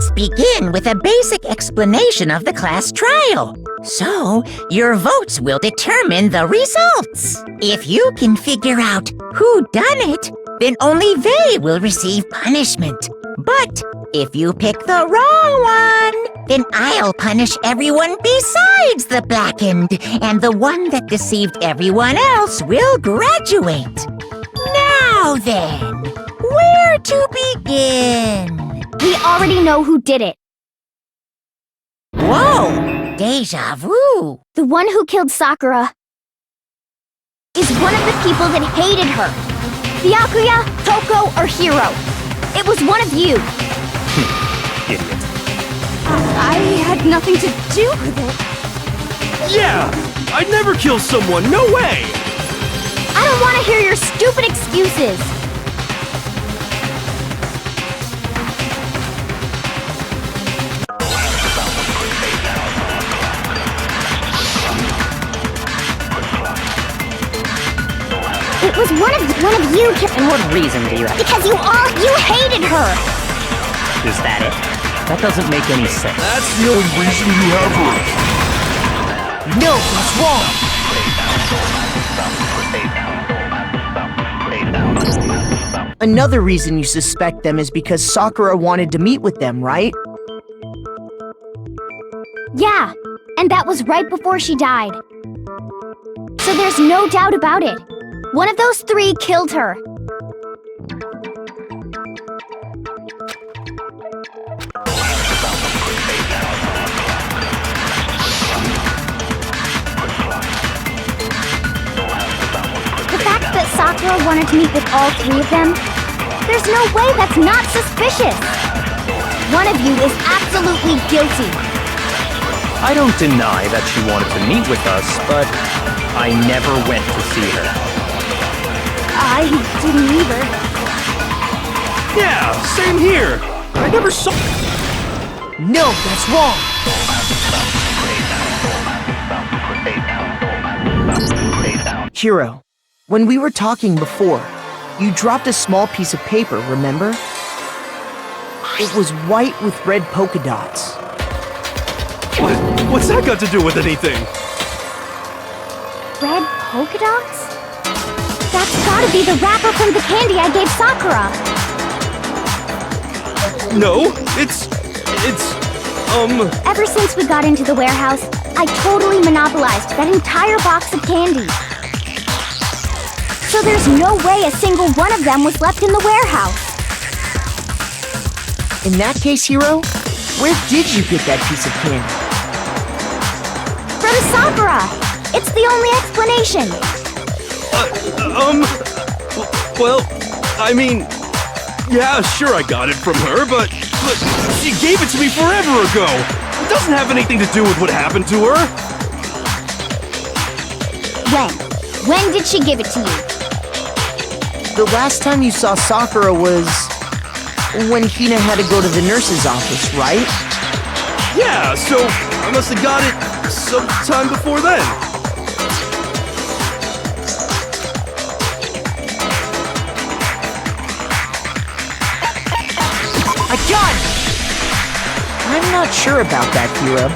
Let's begin with a basic explanation of the class trial. So, your votes will determine the results. If you can figure out who done it, then only they will receive punishment. But if you pick the wrong one, then I'll punish everyone besides the blackened, and the one that deceived everyone else will graduate. Now then, where to begin? We already know who did it. Whoa! Deja vu! The one who killed Sakura is one of the people that hated her. Byakuya, Toko, or Hiro. It was one of you. Idiot. I had nothing to do with it. Yeah! I'd never kill someone, no way! I don't want to hear your stupid excuses. It was one of you. And what reason do you have? Because you hated her. Is that it? That doesn't make any sense. That's the only reason you have her. No, that's wrong! Another reason you suspect them is because Sakura wanted to meet with them, right? Yeah, and that was right before she died. So there's no doubt about it. One of those three killed her. The fact that Sakura wanted to meet with all three of them, there's no way that's not suspicious. One of you is absolutely guilty. I don't deny that she wanted to meet with us, but I never went to see her. I didn't either. Yeah, same here. I never saw... No, that's wrong! Hiro, when we were talking before, you dropped a small piece of paper, remember? It was white with red polka dots. What's that got to do with anything? Red polka dots? That's gotta be the wrapper from the candy I gave Sakura! No, it's... Ever since we got into the warehouse, I totally monopolized that entire box of candy. So there's no way a single one of them was left in the warehouse. In that case, Hiro, where did you get that piece of candy? From Sakura! It's the only explanation! Well, I mean... Yeah, sure I got it from her, but she gave it to me forever ago! It doesn't have anything to do with what happened to her! When did she give it to you? The last time you saw Sakura was... when Hina had to go to the nurse's office, right? Yeah, so I must have got it sometime before then. I got it! I'm not sure about that, Hiro.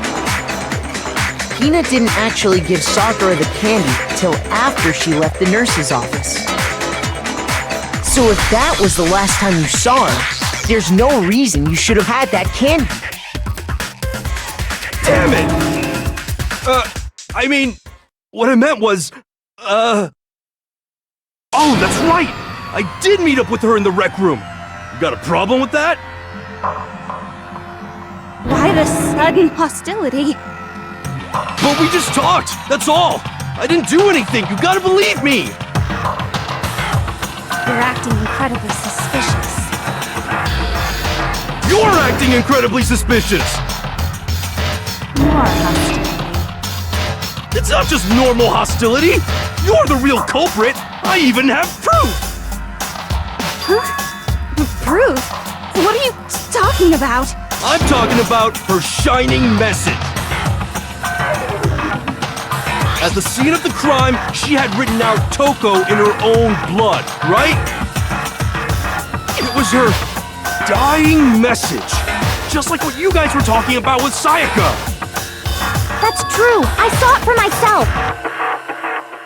Hina didn't actually give Sakura the candy till after she left the nurse's office. So if that was the last time you saw her, there's no reason you should have had that candy. Damn it! I mean, what I meant was, Oh, that's right! I did meet up with her in the rec room. You got a problem with that? Why the sudden hostility? But we just talked, that's all! I didn't do anything, you gotta believe me! You're acting incredibly suspicious. You're acting incredibly suspicious! More hostility. It's not just normal hostility! You're the real culprit! I even have proof! Huh? Proof? What are you talking about? I'm talking about her shining message! At the scene of the crime, she had written out Toko in her own blood, right? It was her dying message. Just like what you guys were talking about with Sayaka. That's true. I saw it for myself.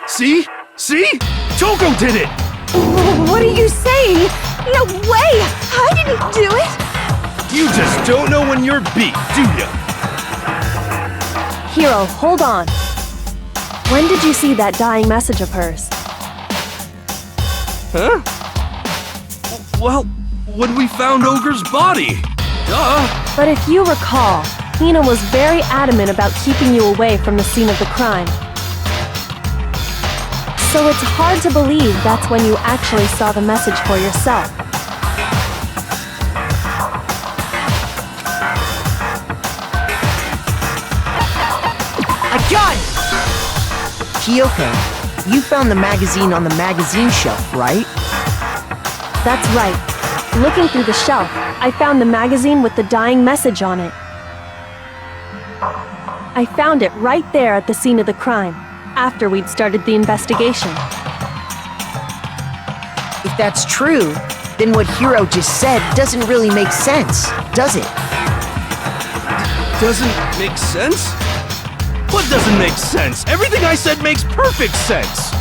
See? See? Toko did it! What are you saying? No way! I didn't do it! You just don't know when you're beat, do ya? Hiro, hold on. When did you see that dying message of hers? Huh? Well, when we found Ogre's body. Duh! But if you recall, Hina was very adamant about keeping you away from the scene of the crime. So it's hard to believe that's when you actually saw the message for yourself. I got it! Kyoko, you found the magazine on the magazine shelf, right? That's right. Looking through the shelf, I found the magazine with the dying message on it. I found it right there at the scene of the crime, after we'd started the investigation. If that's true, then what Hiro just said doesn't really make sense, does it? Doesn't make sense? What doesn't make sense? Everything I said makes perfect sense!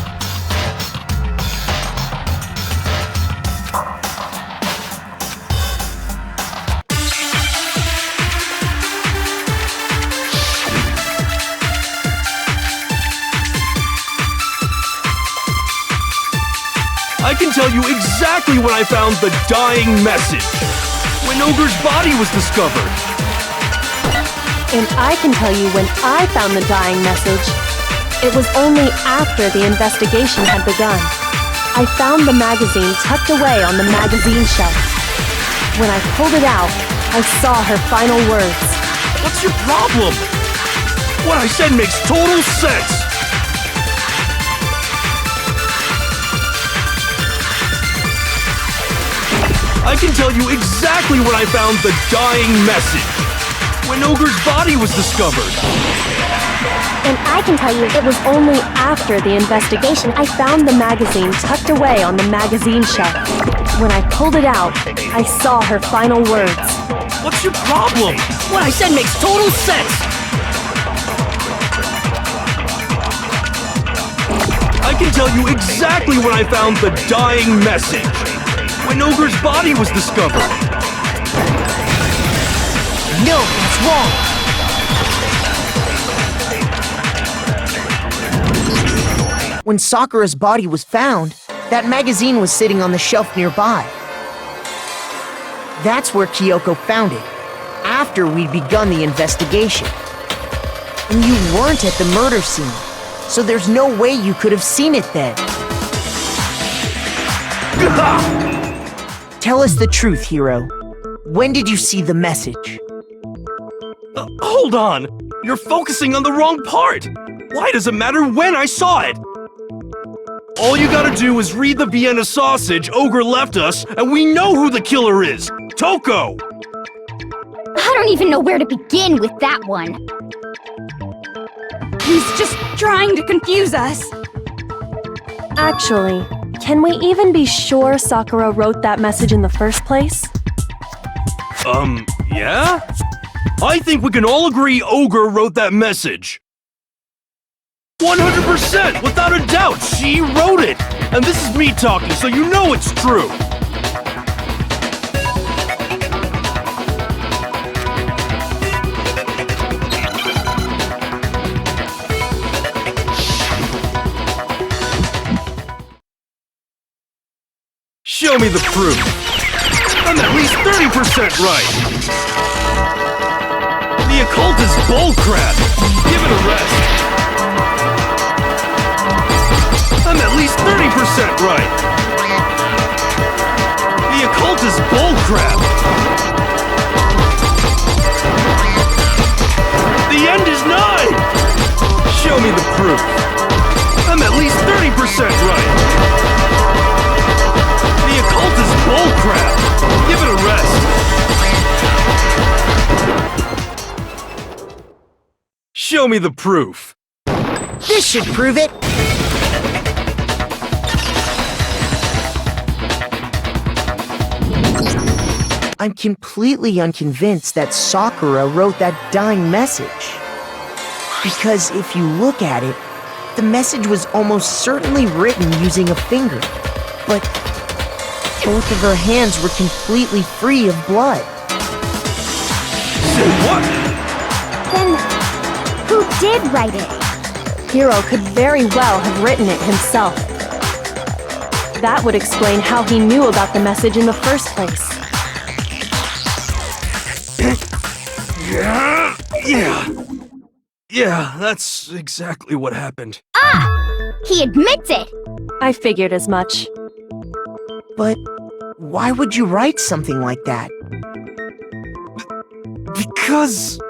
I can tell you exactly when I found the dying message. When Ogre's body was discovered. And I can tell you when I found the dying message. It was only after the investigation had begun. I found the magazine tucked away on the magazine shelf. When I pulled it out, I saw her final words. What's your problem? What I said makes total sense! I can tell you exactly when I found the dying message. When Ogre's body was discovered. And I can tell you it was only after the investigation I found the magazine tucked away on the magazine shelf. When I pulled it out, I saw her final words. What's your problem? What I said makes total sense! I can tell you exactly when I found the dying message. When Ogre's body was discovered. No, that's wrong! When Sakura's body was found, that magazine was sitting on the shelf nearby. That's where Kyoko found it, after we'd begun the investigation. And you weren't at the murder scene, so there's no way you could have seen it then. Tell us the truth, Hiro. When did you see the message? Hold on! You're focusing on the wrong part! Why does it matter when I saw it? All you gotta do is read the Vienna sausage Ogre left us, and we know who the killer is! Toko! I don't even know where to begin with that one. He's just trying to confuse us. Actually, can we even be sure Sakura wrote that message in the first place? Yeah? I think we can all agree Ogre wrote that message. 100%! Without a doubt, she wrote it! And this is me talking, so you know it's true! Show me the proof! I'm at least 30% right! The occult is bullcrap! Give it a rest! I'm at least 30% right! The occult is bullcrap! The end is nigh! Show me the proof! I'm at least 30% right! The occult is bullcrap! Give it a rest! Show me the proof! This should prove it! I'm completely unconvinced that Sakura wrote that dying message. Because if you look at it, the message was almost certainly written using a finger, but both of her hands were completely free of blood. Say what? Then, who did write it? Hiro could very well have written it himself. That would explain how he knew about the message in the first place. Yeah, that's exactly what happened. He admits it! I figured as much. But why would you write something like that? Because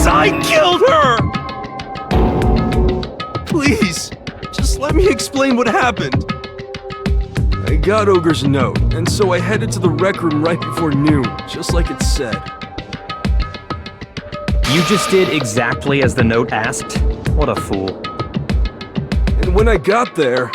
I killed her! Please, just let me explain what happened. I got Ogre's note, and so I headed to the rec room right before noon, just like it said. You just did exactly as the note asked? What a fool. And when I got there...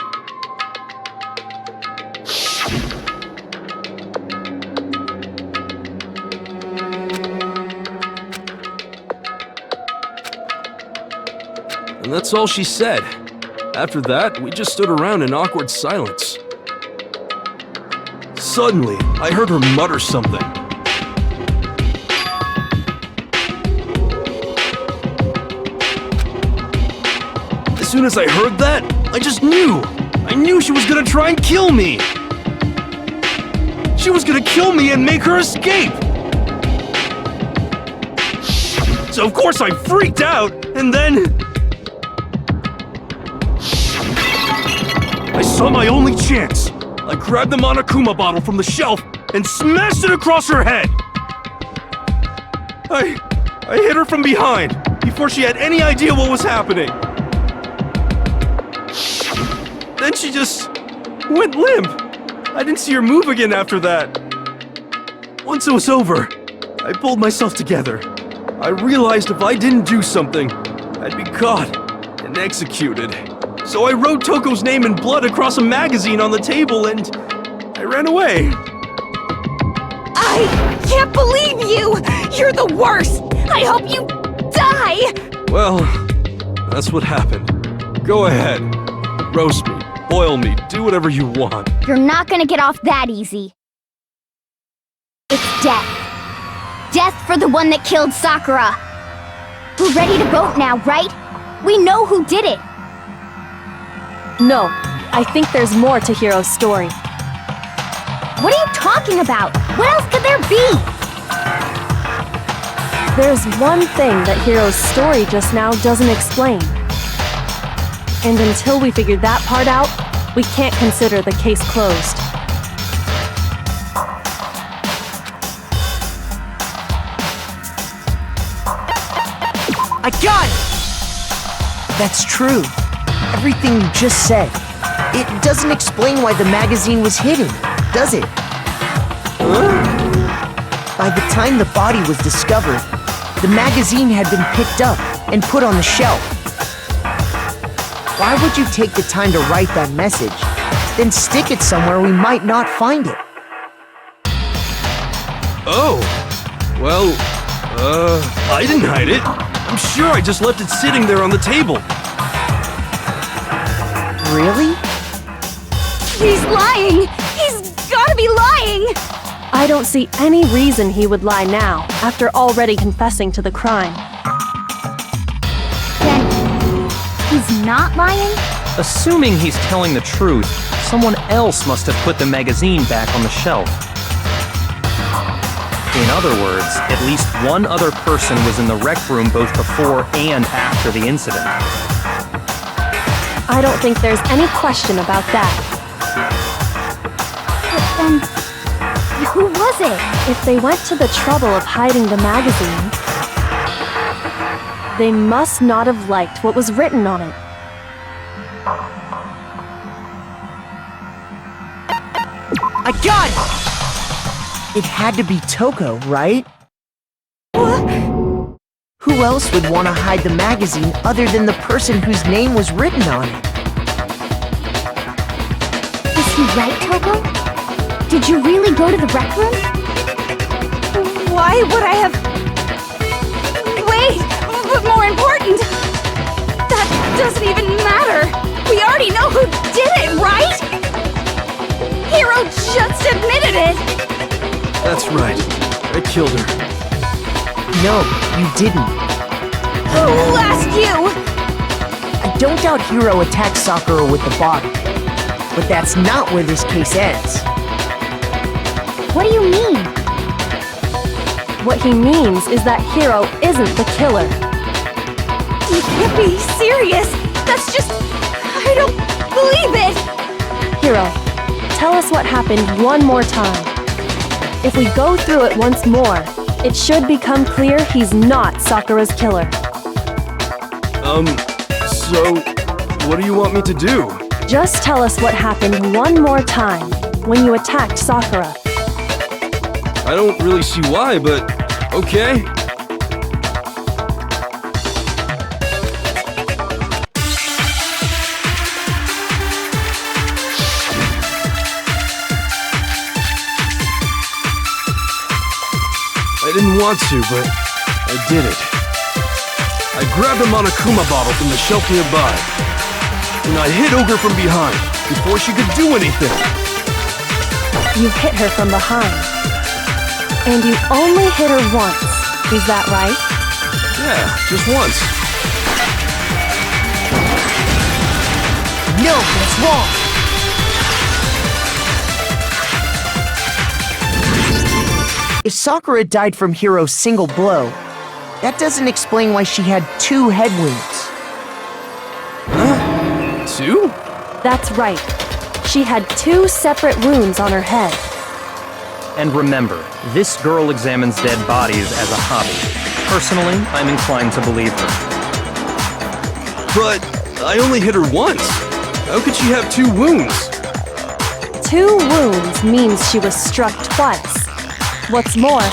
And that's all she said. After that, we just stood around in awkward silence. Suddenly, I heard her mutter something. As soon as I heard that, I just knew! I knew she was gonna try and kill me! She was gonna kill me and make her escape! So of course I freaked out, and then... I saw my only chance! I grabbed the Monokuma bottle from the shelf and smashed it across her head! I hit her from behind, before she had any idea what was happening. Then she just went limp. I didn't see her move again after that. Once it was over, I pulled myself together. I realized if I didn't do something, I'd be caught and executed. So I wrote Toko's name in blood across a magazine on the table and I ran away. I can't believe you! You're the worst! I hope you die! Well, that's what happened. Go ahead. Roast me, boil me, do whatever you want. You're not gonna get off that easy. It's death. Death for the one that killed Sakura. We're ready to vote now, right? We know who did it. No, I think there's more to Hiro's story. What are you talking about? What else could there be? There's one thing that Hiro's story just now doesn't explain. And until we figure that part out, we can't consider the case closed. I got it! That's true. Everything you just said. It doesn't explain why the magazine was hidden, does it? By the time the body was discovered, the magazine had been picked up and put on the shelf. Why would you take the time to write that message, then stick it somewhere we might not find it? Oh, well, I didn't hide it. I'm sure I just left it sitting there on the table. Really? He's lying! He's gotta be lying! I don't see any reason he would lie now, after already confessing to the crime. Then, he's not lying? Assuming he's telling the truth, someone else must have put the magazine back on the shelf. In other words, at least one other person was in the rec room both before and after the incident. I don't think there's any question about that. But then, who was it? If they went to the trouble of hiding the magazine, they must not have liked what was written on it. I got it! It had to be Toko, right? Who else would want to hide the magazine other than the person whose name was written on it? Is he right, Toko? Did you really go to the rec room? Why would I have... Wait, but more important, that doesn't even matter. We already know who did it, right? Hiro just admitted it. That's right. I killed her. No, you didn't. Who asked you? I don't doubt Hiro attacked Sakura with the bottle. But that's not where this case ends. What do you mean? What he means is that Hiro isn't the killer. You can't be serious. That's just... I don't believe it. Hiro, tell us what happened one more time. If we go through it once more, it should become clear he's not Sakura's killer. So, what do you want me to do? Just tell us what happened one more time when you attacked Sakura. I don't really see why, but okay. I didn't want to, but I did it. I grabbed a Monokuma bottle from the shelf nearby, and I hit Ogre from behind before she could do anything. You hit her from behind. And you only hit her once. Is that right? Yeah, just once. No, that's wrong! If Sakura died from Hiro's single blow, that doesn't explain why she had 2 head wounds. Huh? 2? That's right. She had 2 separate wounds on her head. And remember, this girl examines dead bodies as a hobby. Personally, I'm inclined to believe her. But I only hit her once. How could she have 2 wounds? 2 wounds means she was struck twice. What's more,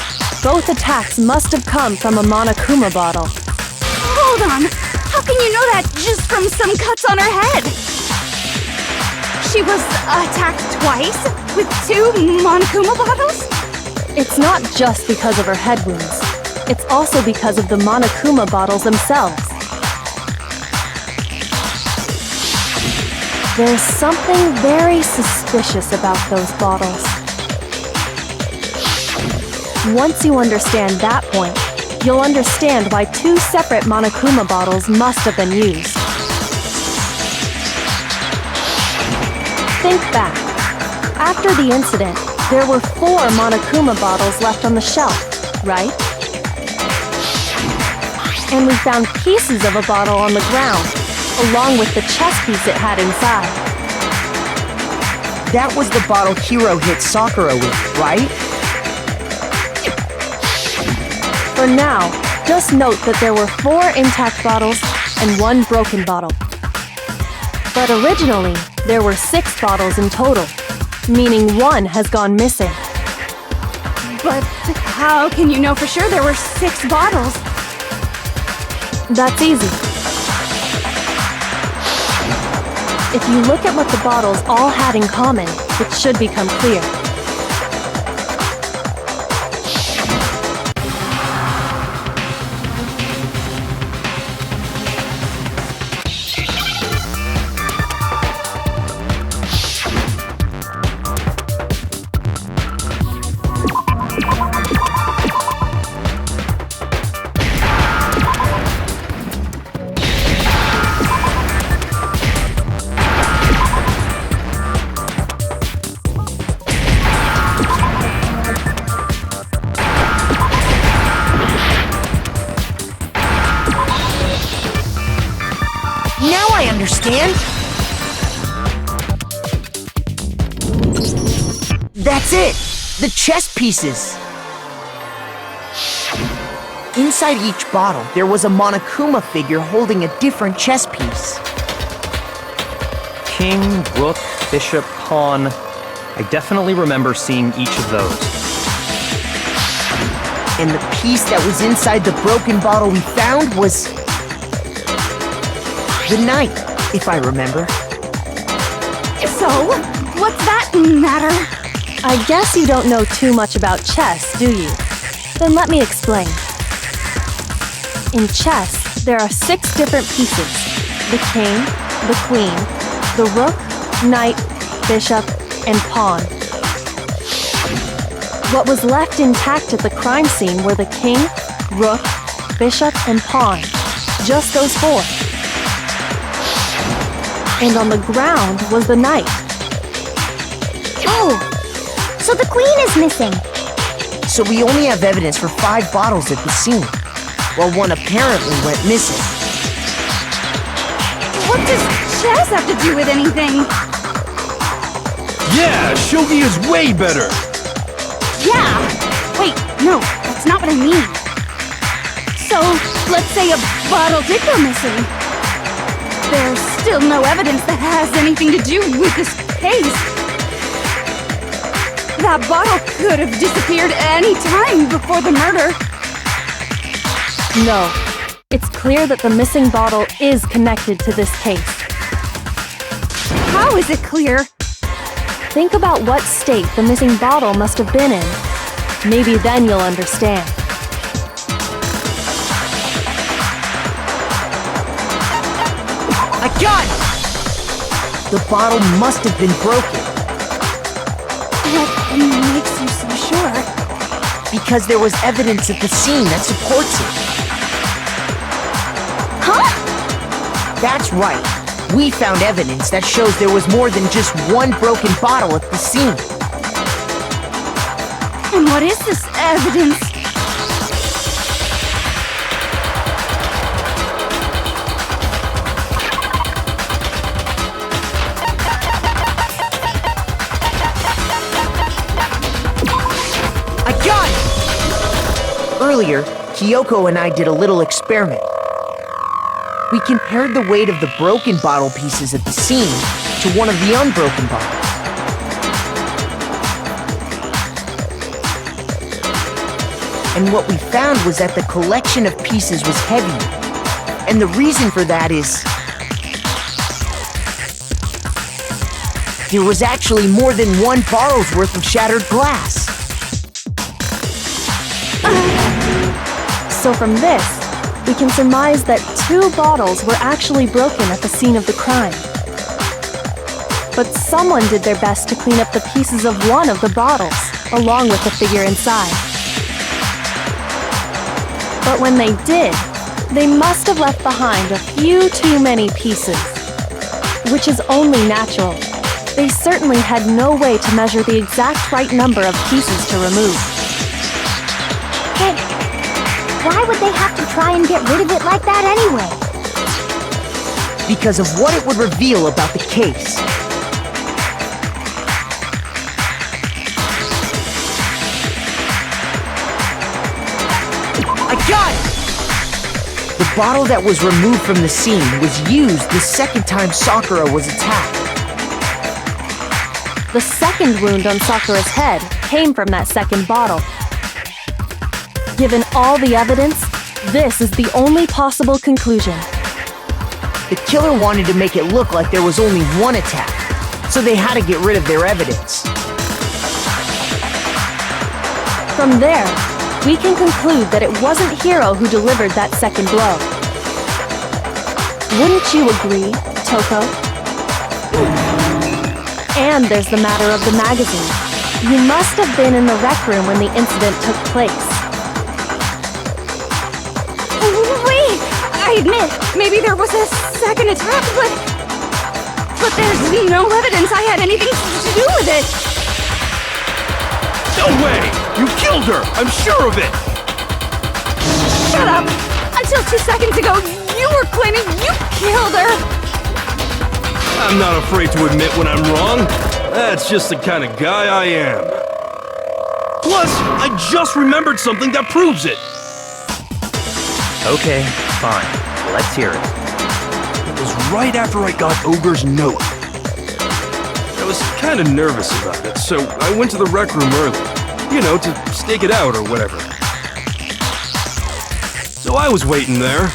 both attacks must have come from a Monokuma bottle. Hold on. How can you know that just from some cuts on her head? She was attacked twice with 2 Monokuma bottles? It's not just because of her head wounds. It's also because of the Monokuma bottles themselves. There's something very suspicious about those bottles. Once you understand that point, you'll understand why 2 separate Monokuma bottles must have been used. Think back. After the incident, there were 4 Monokuma bottles left on the shelf, right? And we found pieces of a bottle on the ground, along with the chess piece it had inside. That was the bottle Hiro hit Sakura with, right? For now, just note that there were 4 intact bottles and 1 broken bottle. But originally, there were 6 bottles in total, meaning 1 has gone missing. But how can you know for sure there were 6 bottles? That's easy. If you look at what the bottles all had in common, it should become clear. Now I understand! That's it! The chess pieces! Inside each bottle, there was a Monokuma figure holding a different chess piece. King, rook, bishop, pawn. I definitely remember seeing each of those. And the piece that was inside the broken bottle we found was... the knight, if I remember. So, what's that matter? I guess you don't know too much about chess, do you? Then let me explain. In chess, there are 6 different pieces: the king, the queen, the rook, knight, bishop, and pawn. What was left intact at the crime scene were the king, rook, bishop, and pawn. Just those 4. And on the ground was the knight. Oh, so the queen is missing. So we only have evidence for 5 bottles at the scene, while one apparently went missing. What does chess have to do with anything? Yeah, shogi is way better. Yeah! Wait, no, that's not what I mean. So, let's say a bottle did go missing. There's still no evidence that has anything to do with this case. That bottle could have disappeared any time before the murder. No. It's clear that the missing bottle is connected to this case. How is it clear? Think about what state the missing bottle must have been in. Maybe then you'll understand. I got it! The bottle must have been broken. What makes you so sure? Because there was evidence at the scene that supports it. Huh? That's right. We found evidence that shows there was more than just one broken bottle at the scene. And what is this evidence? I got it! Earlier, Kyoko and I did a little experiment. We compared the weight of the broken bottle pieces at the scene to one of the unbroken bottles. And what we found was that the collection of pieces was heavier. And the reason for that is... there was actually more than one bottle's worth of shattered glass. So from this, we can surmise that 2 bottles were actually broken at the scene of the crime. But someone did their best to clean up the pieces of one of the bottles, along with the figure inside. But when they did, they must have left behind a few too many pieces. Which is only natural. They certainly had no way to measure the exact right number of pieces to remove. But why would they have to try and get rid of it like that anyway? Because of what it would reveal about the case. I got it! The bottle that was removed from the scene was used the second time Sakura was attacked. The second wound on Sakura's head came from that second bottle. Given all the evidence, this is the only possible conclusion. The killer wanted to make it look like there was only one attack, so they had to get rid of their evidence. From there, we can conclude that it wasn't Hiro who delivered that second blow. Wouldn't you agree, Toko? And there's the matter of the magazine. You must have been in the rec room when the incident took place. Wait! I admit, maybe there was a second attack, but there's no evidence I had anything to do with it. No way! You killed her! I'm sure of it! Shut up! Until 2 seconds ago, you were claiming you killed her! I'm not afraid to admit when I'm wrong. That's just the kind of guy I am. Plus, I just remembered something that proves it. Okay, fine. Let's hear it. It was right after I got Ogre's note. I was kind of nervous about it, so I went to the rec room early. You know, to stake it out or whatever. So I was waiting there,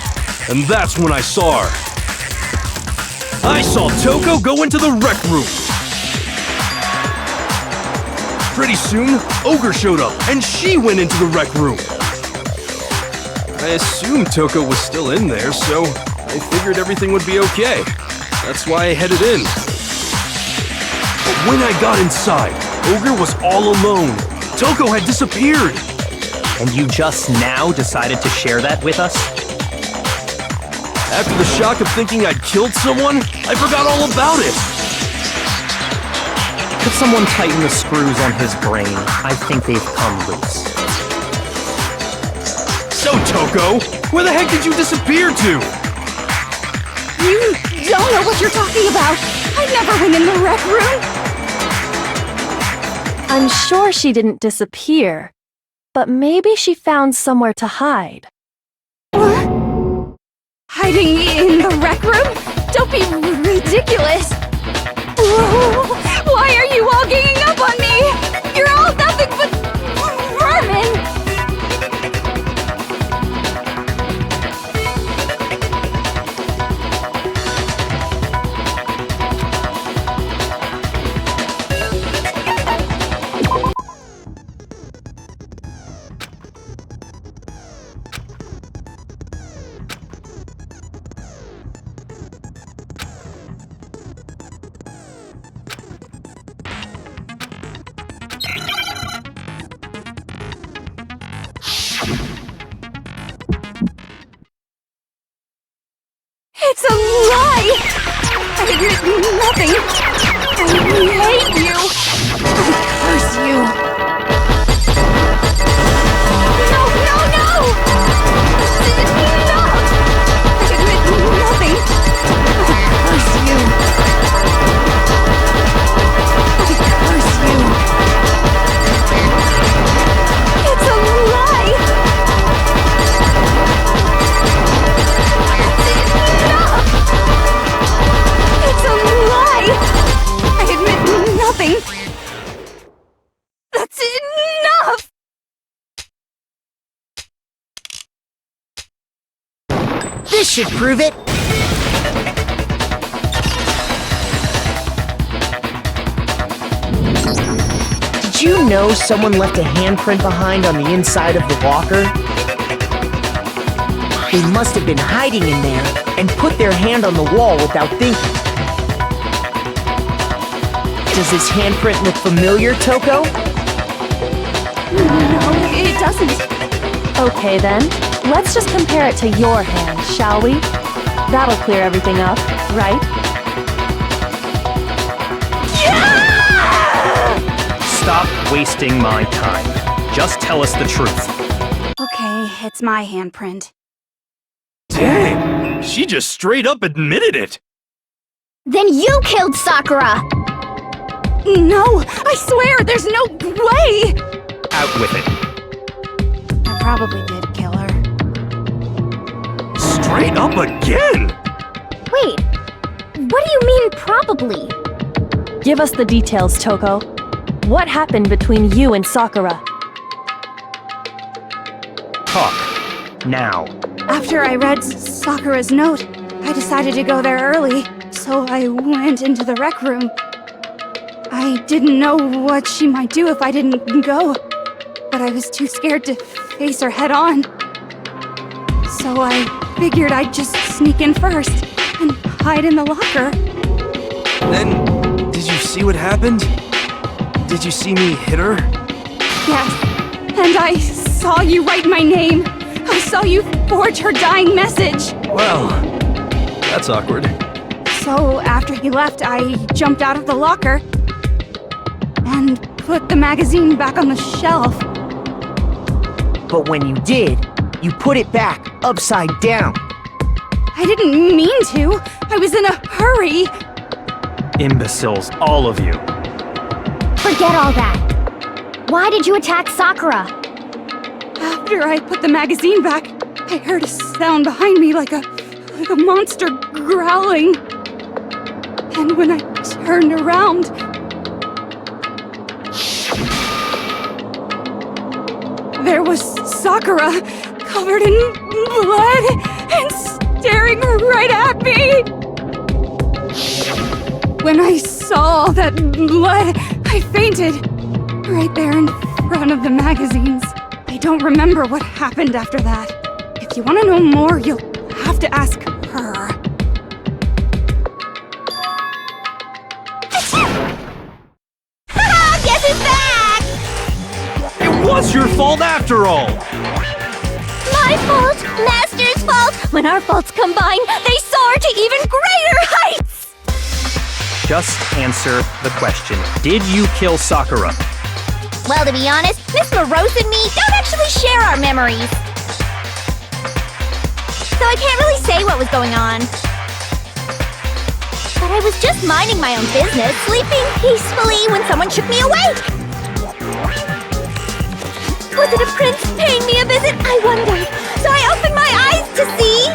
and that's when I saw her. I saw Toko go into the rec room. Pretty soon, Ogre showed up, and she went into the rec room. I assumed Toko was still in there, so I figured everything would be okay. That's why I headed in. But when I got inside, Ogre was all alone. Toko had disappeared. And you just now decided to share that with us? After the shock of thinking I'd killed someone, I forgot all about it. Could someone tighten the screws on his brain? I think they've come loose. So, Toko, where the heck did you disappear to? You don't know what you're talking about. I never went in the rec room. I'm sure she didn't disappear, but maybe she found somewhere to hide. What? Hiding in the rec room? Don't be ridiculous. Whoa. Why are you all ganging up on me? You're all nothing but vermin. It's a lie! I admit nothing! I hate you! I curse you! No, no, no! Enough! I admit nothing! I curse you! I curse you! It's a lie! It's a lie! I admit nothing! That's enough! This should prove it. Did you know someone left a handprint behind on the inside of the locker? They must have been hiding in there and put their hand on the wall without thinking. Does this handprint look familiar, Toko? No, it doesn't. Okay then, let's just compare it to your hand, shall we? That'll clear everything up, right? Stop wasting my time. Just tell us the truth. Okay, it's my handprint. Dang, she just straight up admitted it. Then you killed Sakura! No, I swear, there's no way! Out with it. I probably did kill her. Straight up again? Wait, what do you mean probably? Give us the details, Toko. What happened between you and Sakura? Talk. Now. After I read Sakura's note, I decided to go there early, so I went into the rec room. I didn't know what she might do if I didn't go, but I was too scared to face her head on. So I figured I'd just sneak in first and hide in the locker. Then, did you see what happened? Did you see me hit her? Yes, and I saw you write my name. I saw you forge her dying message. Well, that's awkward. So after he left, I jumped out of the locker and put the magazine back on the shelf. But when you did, you put it back upside down. I didn't mean to. I was in a hurry. Imbeciles, all of you. Forget all that. Why did you attack Sakura? After I put the magazine back, I heard a sound behind me like a monster growling. And when I turned around, there was Sakura, covered in blood and staring right at me. When I saw that blood, I fainted. Right there in front of the magazines. I don't remember what happened after that. If you want to know more, you'll have to ask her. Haha! Guess who's back? It was your fault after all! My fault! Master's fault! When our faults combine, they soar to even greater heights! Just answer the question. Did you kill Sakura? Well, to be honest, Miss Morose and me don't actually share our memories. So I can't really say what was going on. But I was just minding my own business, sleeping peacefully when someone shook me awake. Was it a prince paying me a visit? I wondered. So I opened my eyes to see...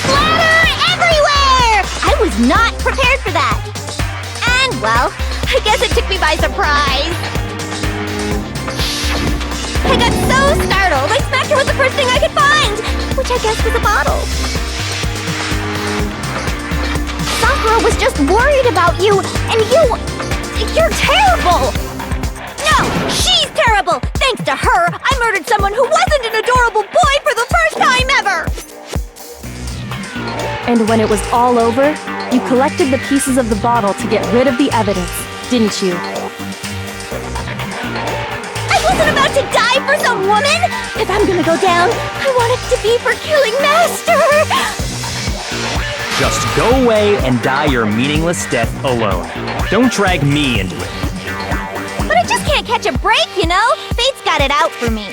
Splatter everywhere! I was not prepared for that. And, well, I guess it took me by surprise. I got so startled, I smacked her with the first thing I could find, which I guess was a bottle. Sakura was just worried about you, and you're terrible! No, she's terrible! Thanks to her, I murdered someone who wasn't an adorable boy for the first time ever! And when it was all over, you collected the pieces of the bottle to get rid of the evidence, didn't you? I wasn't about to die for some woman! If I'm gonna go down, I want it to be for killing Master! Just go away and die your meaningless death alone. Don't drag me into it. But I just can't catch a break, you know? Fate's got it out for me.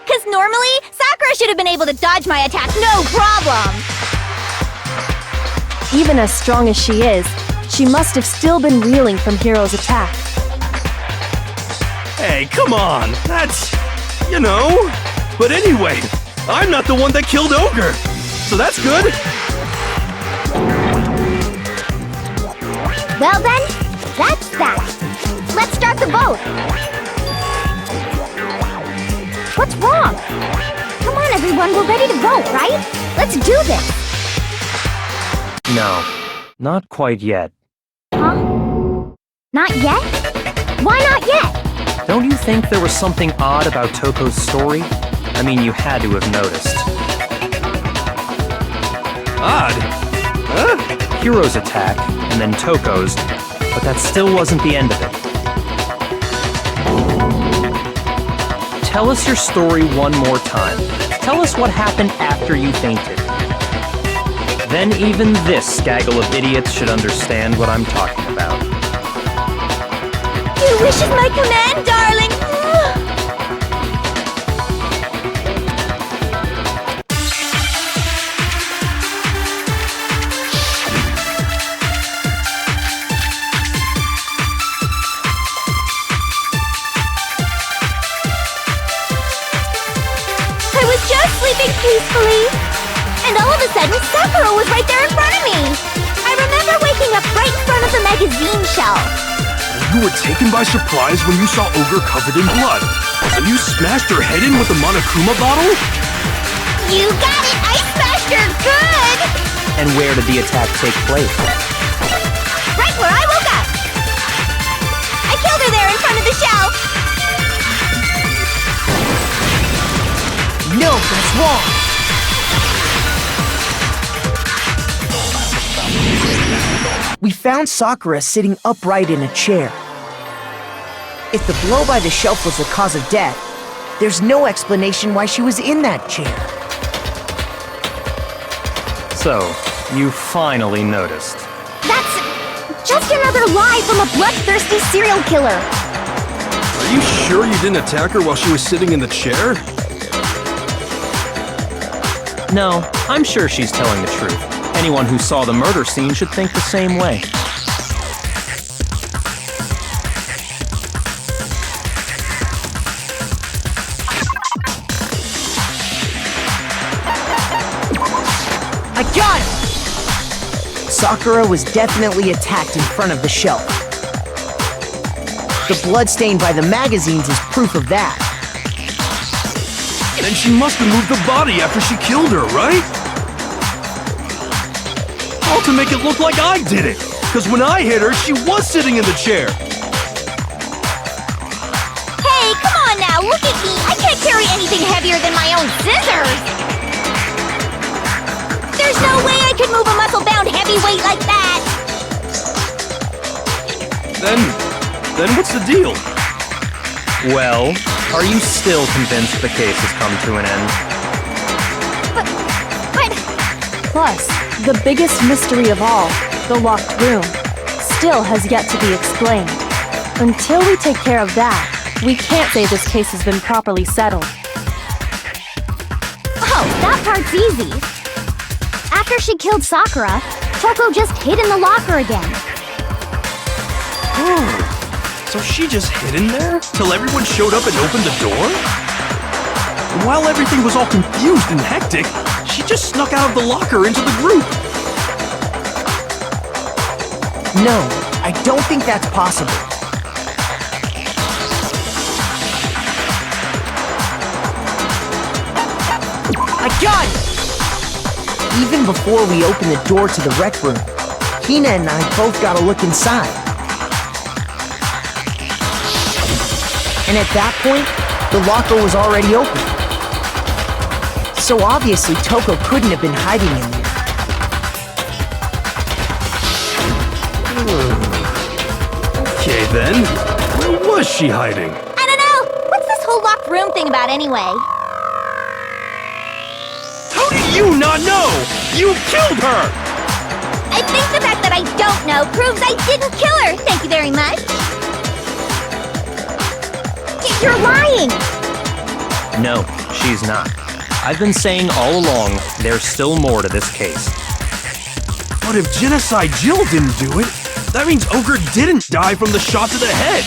Cause normally, Sakura should have been able to dodge my attack no problem! Even as strong as she is, she must have still been reeling from Hiro's attack. Hey, come on! That's... you know... But anyway, I'm not the one that killed Ogre! So that's good! Well then, that's that. Let's start the vote. What's wrong? Come on everyone, we're ready to vote, right? Let's do this. No, not quite yet. Huh? Not yet? Why not yet? Don't you think there was something odd about Toko's story? I mean, you had to have noticed. Odd? Huh? Hiro's attack, and then Toko's, but that still wasn't the end of it. Tell us your story one more time. Tell us what happened after you fainted. Then even this gaggle of idiots should understand what I'm talking about. Your wish is my command, darling! I was just sleeping peacefully, and all of a sudden Sakura was right there in front of me! I remember waking up right in front of the magazine shelf. You were taken by surprise when you saw Ogre covered in blood. So you smashed her head in with a Monokuma bottle? You got it! I smashed her good! And where did the attack take place? Right where I woke up! I killed her there in front of the shelf! No, that's wrong! We found Sakura sitting upright in a chair. If the blow by the shelf was the cause of death, there's no explanation why she was in that chair. So, you finally noticed. That's just another lie from a bloodthirsty serial killer! Are you sure you didn't attack her while she was sitting in the chair? No, I'm sure she's telling the truth. Anyone who saw the murder scene should think the same way. I got it! Sakura was definitely attacked in front of the shelf. The blood stain by the magazines is proof of that. Then she must have moved the body after she killed her, right? all to make it look like I did it. Because when I hit her, she was sitting in the chair. Hey, come on now, look at me! I can't carry anything heavier than my own scissors! There's no way I could move a muscle-bound heavyweight like that! Then what's the deal? Well, are you still convinced the case has come to an end? But... Plus, the biggest mystery of all, the locked room, still has yet to be explained. Until we take care of that, we can't say this case has been properly settled. Oh, that part's easy. After she killed Sakura, Toko just hid in the locker again. So she just hid in there till everyone showed up and opened the door? And while everything was all confused and hectic, she just snuck out of the locker into the group. No, I don't think that's possible. I got it! Even before we open the door to the rec room, Hina and I both got a look inside. And at that point, the locker was already open. So obviously Toko couldn't have been hiding in there. Okay then, where was she hiding? I don't know! What's this whole locked room thing about anyway? How do you not know? You killed her! I think the fact that I don't know proves I didn't kill her! Thank you very much! You're lying! No, she's not. I've been saying all along, there's still more to this case. But if Genocide Jill didn't do it, that means Ogre didn't die from the shot to the head!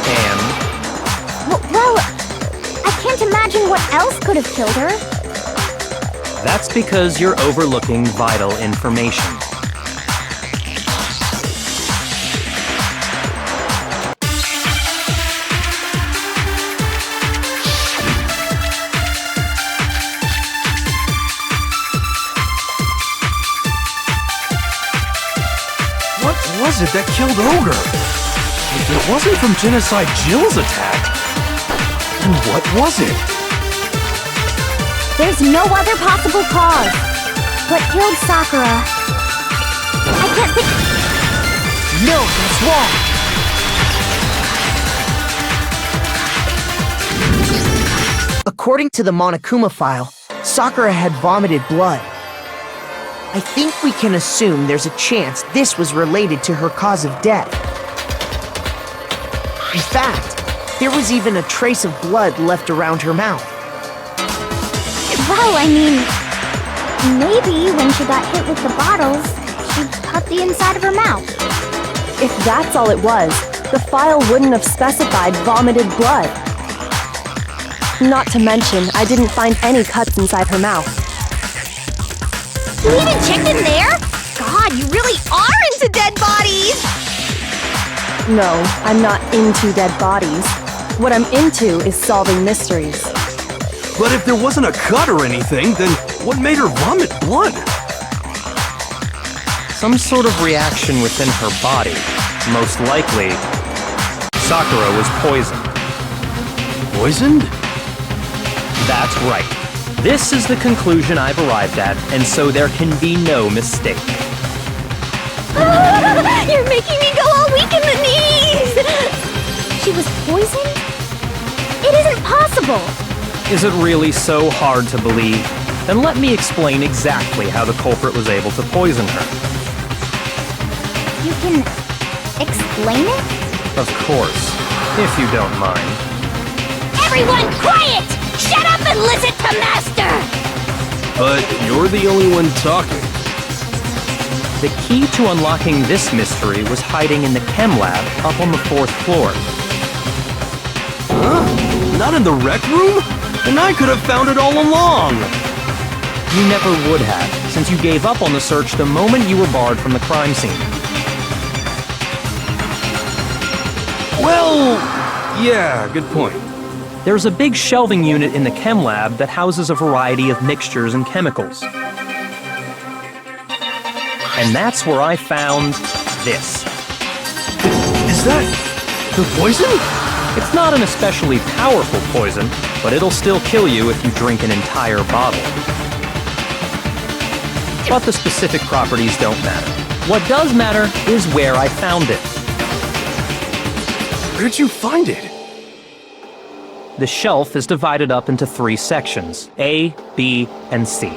And Well, I can't imagine what else could have killed her. that's because you're overlooking vital information. What was it that killed Ogre? If it wasn't from Genocide Jill's attack, then what was it? There's no other possible cause. What killed Sakura? I can't think... No, that's wrong! According to the Monokuma file, Sakura had vomited blood. I think we can assume there's a chance this was related to her cause of death. In fact, there was even a trace of blood left around her mouth. Well, I mean... maybe when she got hit with the bottles, she cut the inside of her mouth. If that's all it was, the file wouldn't have specified vomited blood. Not to mention, I didn't find any cuts inside her mouth. You even checked in there? God, you really are into dead bodies! No, I'm not into dead bodies. What I'm into is solving mysteries. But if there wasn't a cut or anything, then what made her vomit blood? Some sort of reaction within her body. Most likely, Sakura was poisoned. Poisoned? That's right. This is the conclusion I've arrived at, and so there can be no mistake. You're making me go all weak in the knees! She was poisoned? It isn't possible! Is it really so hard to believe? Then let me explain exactly how the culprit was able to poison her. You can... explain it? Of course, if you don't mind. Everyone quiet! Shut up and listen to Master! But you're the only one talking. The key to unlocking this mystery was hiding in the chem lab up on the 4th floor. Huh? Not in the rec room? And I could have found it all along! You never would have, since you gave up on the search the moment you were barred from the crime scene. Well, yeah, good point. There's a big shelving unit in the chem lab that houses a variety of mixtures and chemicals. And that's where I found this. Is that the poison? It's not an especially powerful poison, but it'll still kill you if you drink an entire bottle. But the specific properties don't matter. What does matter is where I found it. Where'd you find it? The shelf is divided up into 3 sections, A, B, and C.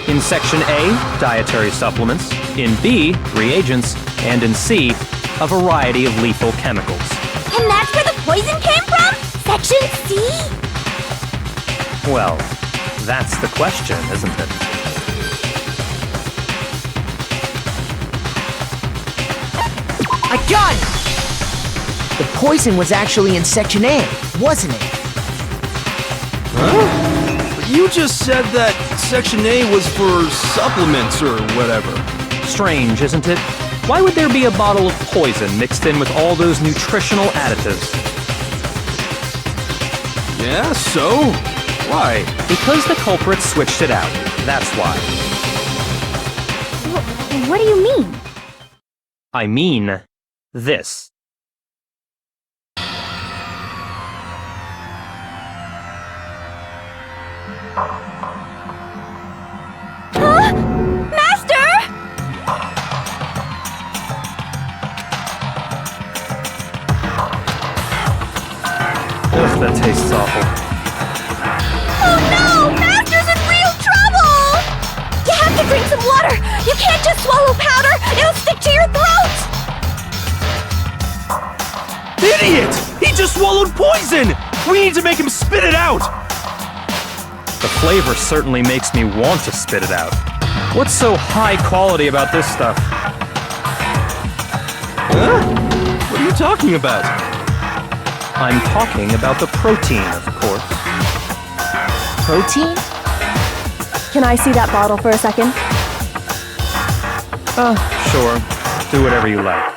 In Section A, dietary supplements. In B, reagents. And in C, a variety of lethal chemicals. And that's where the poison came from? Section C? Well, that's the question, isn't it? I got it! The poison was actually in Section A, wasn't it? Huh? But you just said that Section A was for supplements or whatever. Strange, isn't it? Why would there be a bottle of poison mixed in with all those nutritional additives? Yeah, so? Why? Because the culprit switched it out. That's why. What do you mean? I mean this. Huh? Master! Ugh, that tastes awful. Oh no! Master's in real trouble! You have to drink some water! You can't just swallow powder! It'll stick to your throat! Idiot! He just swallowed poison! We need to make him spit it out! The flavor certainly makes me want to spit it out. What's so high quality about this stuff? Huh? What are you talking about? I'm talking about the protein, of course. Protein? Can I see that bottle for a second? Sure. Do whatever you like.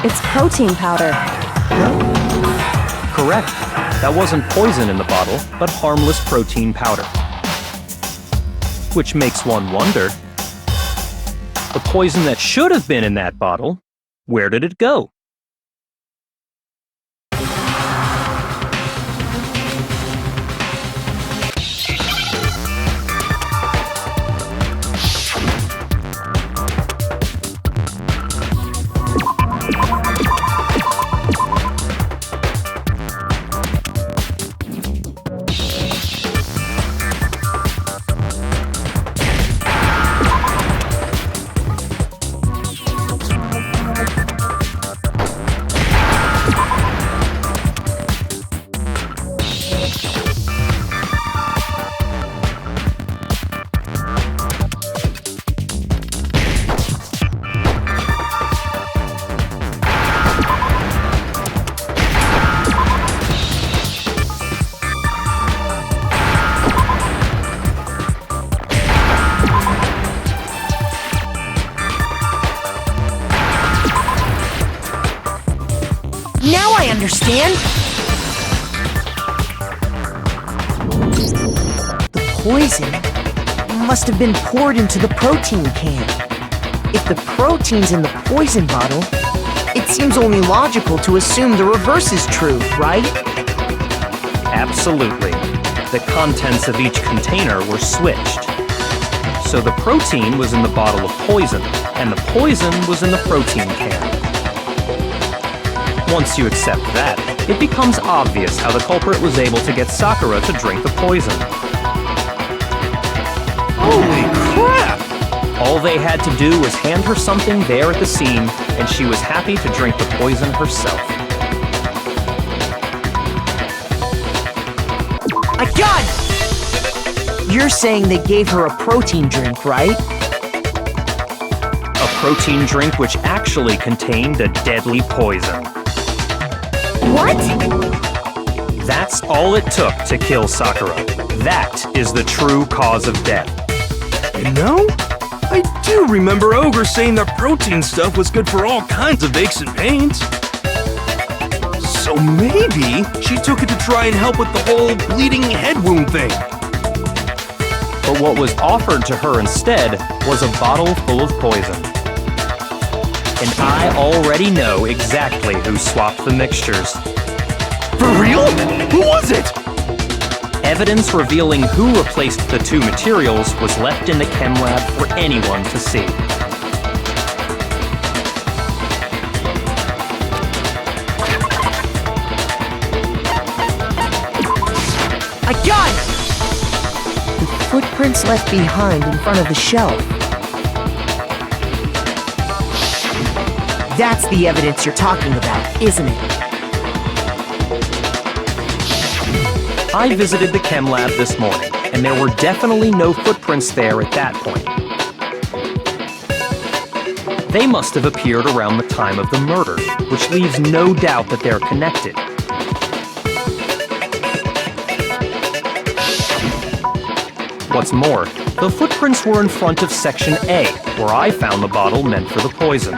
It's protein powder. Correct. That wasn't poison in the bottle, but harmless protein powder. Which makes one wonder, the poison that should have been in that bottle, where did it go? Now I understand! The poison must have been poured into the protein can. If the protein's in the poison bottle, it seems only logical to assume the reverse is true, right? Absolutely. The contents of each container were switched. So the protein was in the bottle of poison, and the poison was in the protein can. Once you accept that, it becomes obvious how the culprit was able to get Sakura to drink the poison. Holy crap! All they had to do was hand her something there at the scene, and she was happy to drink the poison herself. I got it! You're saying they gave her a protein drink, right? A protein drink which actually contained a deadly poison. What? That's all it took to kill Sakura. That is the true cause of death. You know, I do remember Ogre saying that protein stuff was good for all kinds of aches and pains. So maybe she took it to try and help with the whole bleeding head wound thing. But what was offered to her instead was a bottle full of poison. And I already know exactly who swapped the mixtures. For real? Who was it? Evidence revealing who replaced the two materials was left in the chem lab for anyone to see. I got it! The footprints left behind in front of the shelf. That's the evidence you're talking about, isn't it? I visited the chem lab this morning, and there were definitely no footprints there at that point. They must have appeared around the time of the murder, which leaves no doubt that they're connected. What's more, the footprints were in front of Section A, where I found the bottle meant for the poison.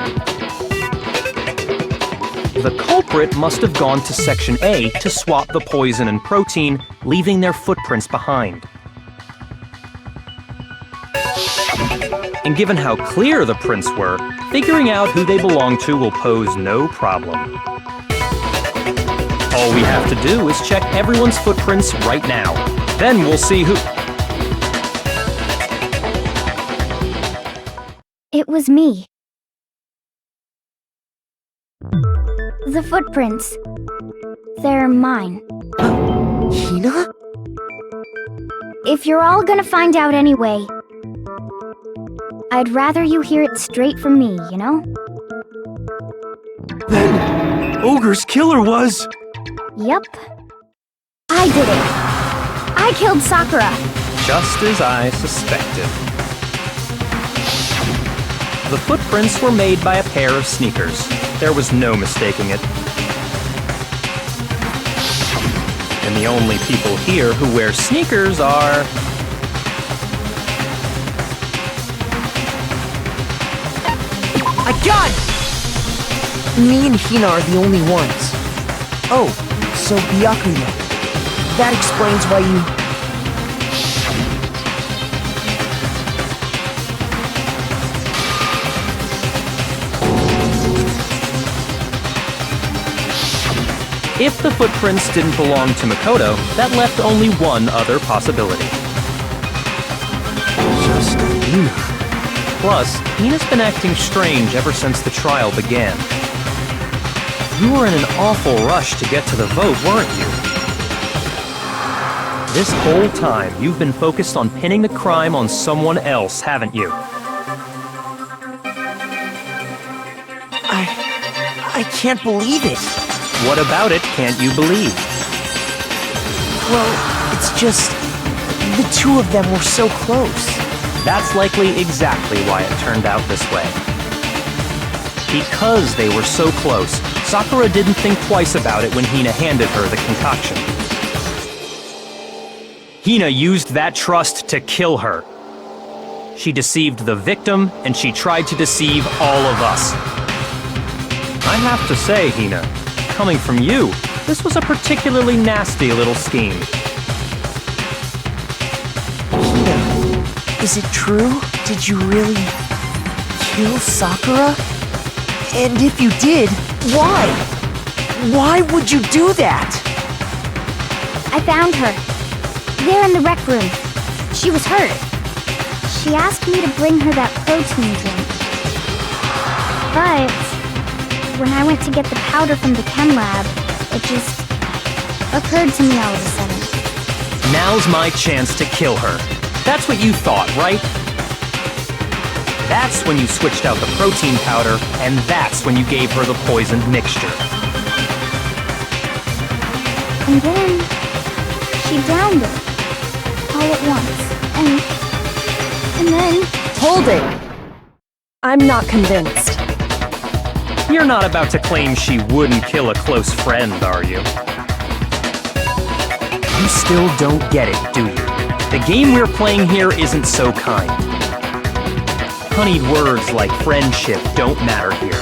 The culprit must have gone to Section A to swap the poison and protein, leaving their footprints behind. And given how clear the prints were, figuring out who they belong to will pose no problem. All we have to do is check everyone's footprints right now. Then we'll see who... It was me. The footprints. They're mine. Hina? If you're all gonna find out anyway, I'd rather you hear it straight from me, you know? Then, Ogre's killer was... Yep. I did it. I killed Sakura. Just as I suspected. The footprints were made by a pair of sneakers. There was no mistaking it. And the only people here who wear sneakers are... I got it! Me and Hina are the only ones. Oh, so Byakuya. That explains why you... If the footprints didn't belong to Makoto, that left only one other possibility. Just Hina. Plus, Hina's been acting strange ever since the trial began. You were in an awful rush to get to the vote, weren't you? This whole time, you've been focused on pinning the crime on someone else, haven't you? I can't believe it. What about it can't you believe? Well, it's just... the two of them were so close. That's likely exactly why it turned out this way. Because they were so close, Sakura didn't think twice about it when Hina handed her the concoction. Hina used that trust to kill her. She deceived the victim, and she tried to deceive all of us. I have to say, Hina, coming from you, this was a particularly nasty little scheme. Hina, is it true? Did you really kill Sakura? And if you did, why? Why would you do that? I found her. There in the rec room. She was hurt. She asked me to bring her that protein drink. But when I went to get the powder from the chem lab, it just occurred to me all of a sudden. Now's my chance to kill her. That's what you thought, right? That's when you switched out the protein powder, and that's when you gave her the poisoned mixture. And then she drowned it all at once. And then... Hold it! I'm not convinced. You're not about to claim she wouldn't kill a close friend, are you? You still don't get it, do you? The game we're playing here isn't so kind. Honeyed words like friendship don't matter here.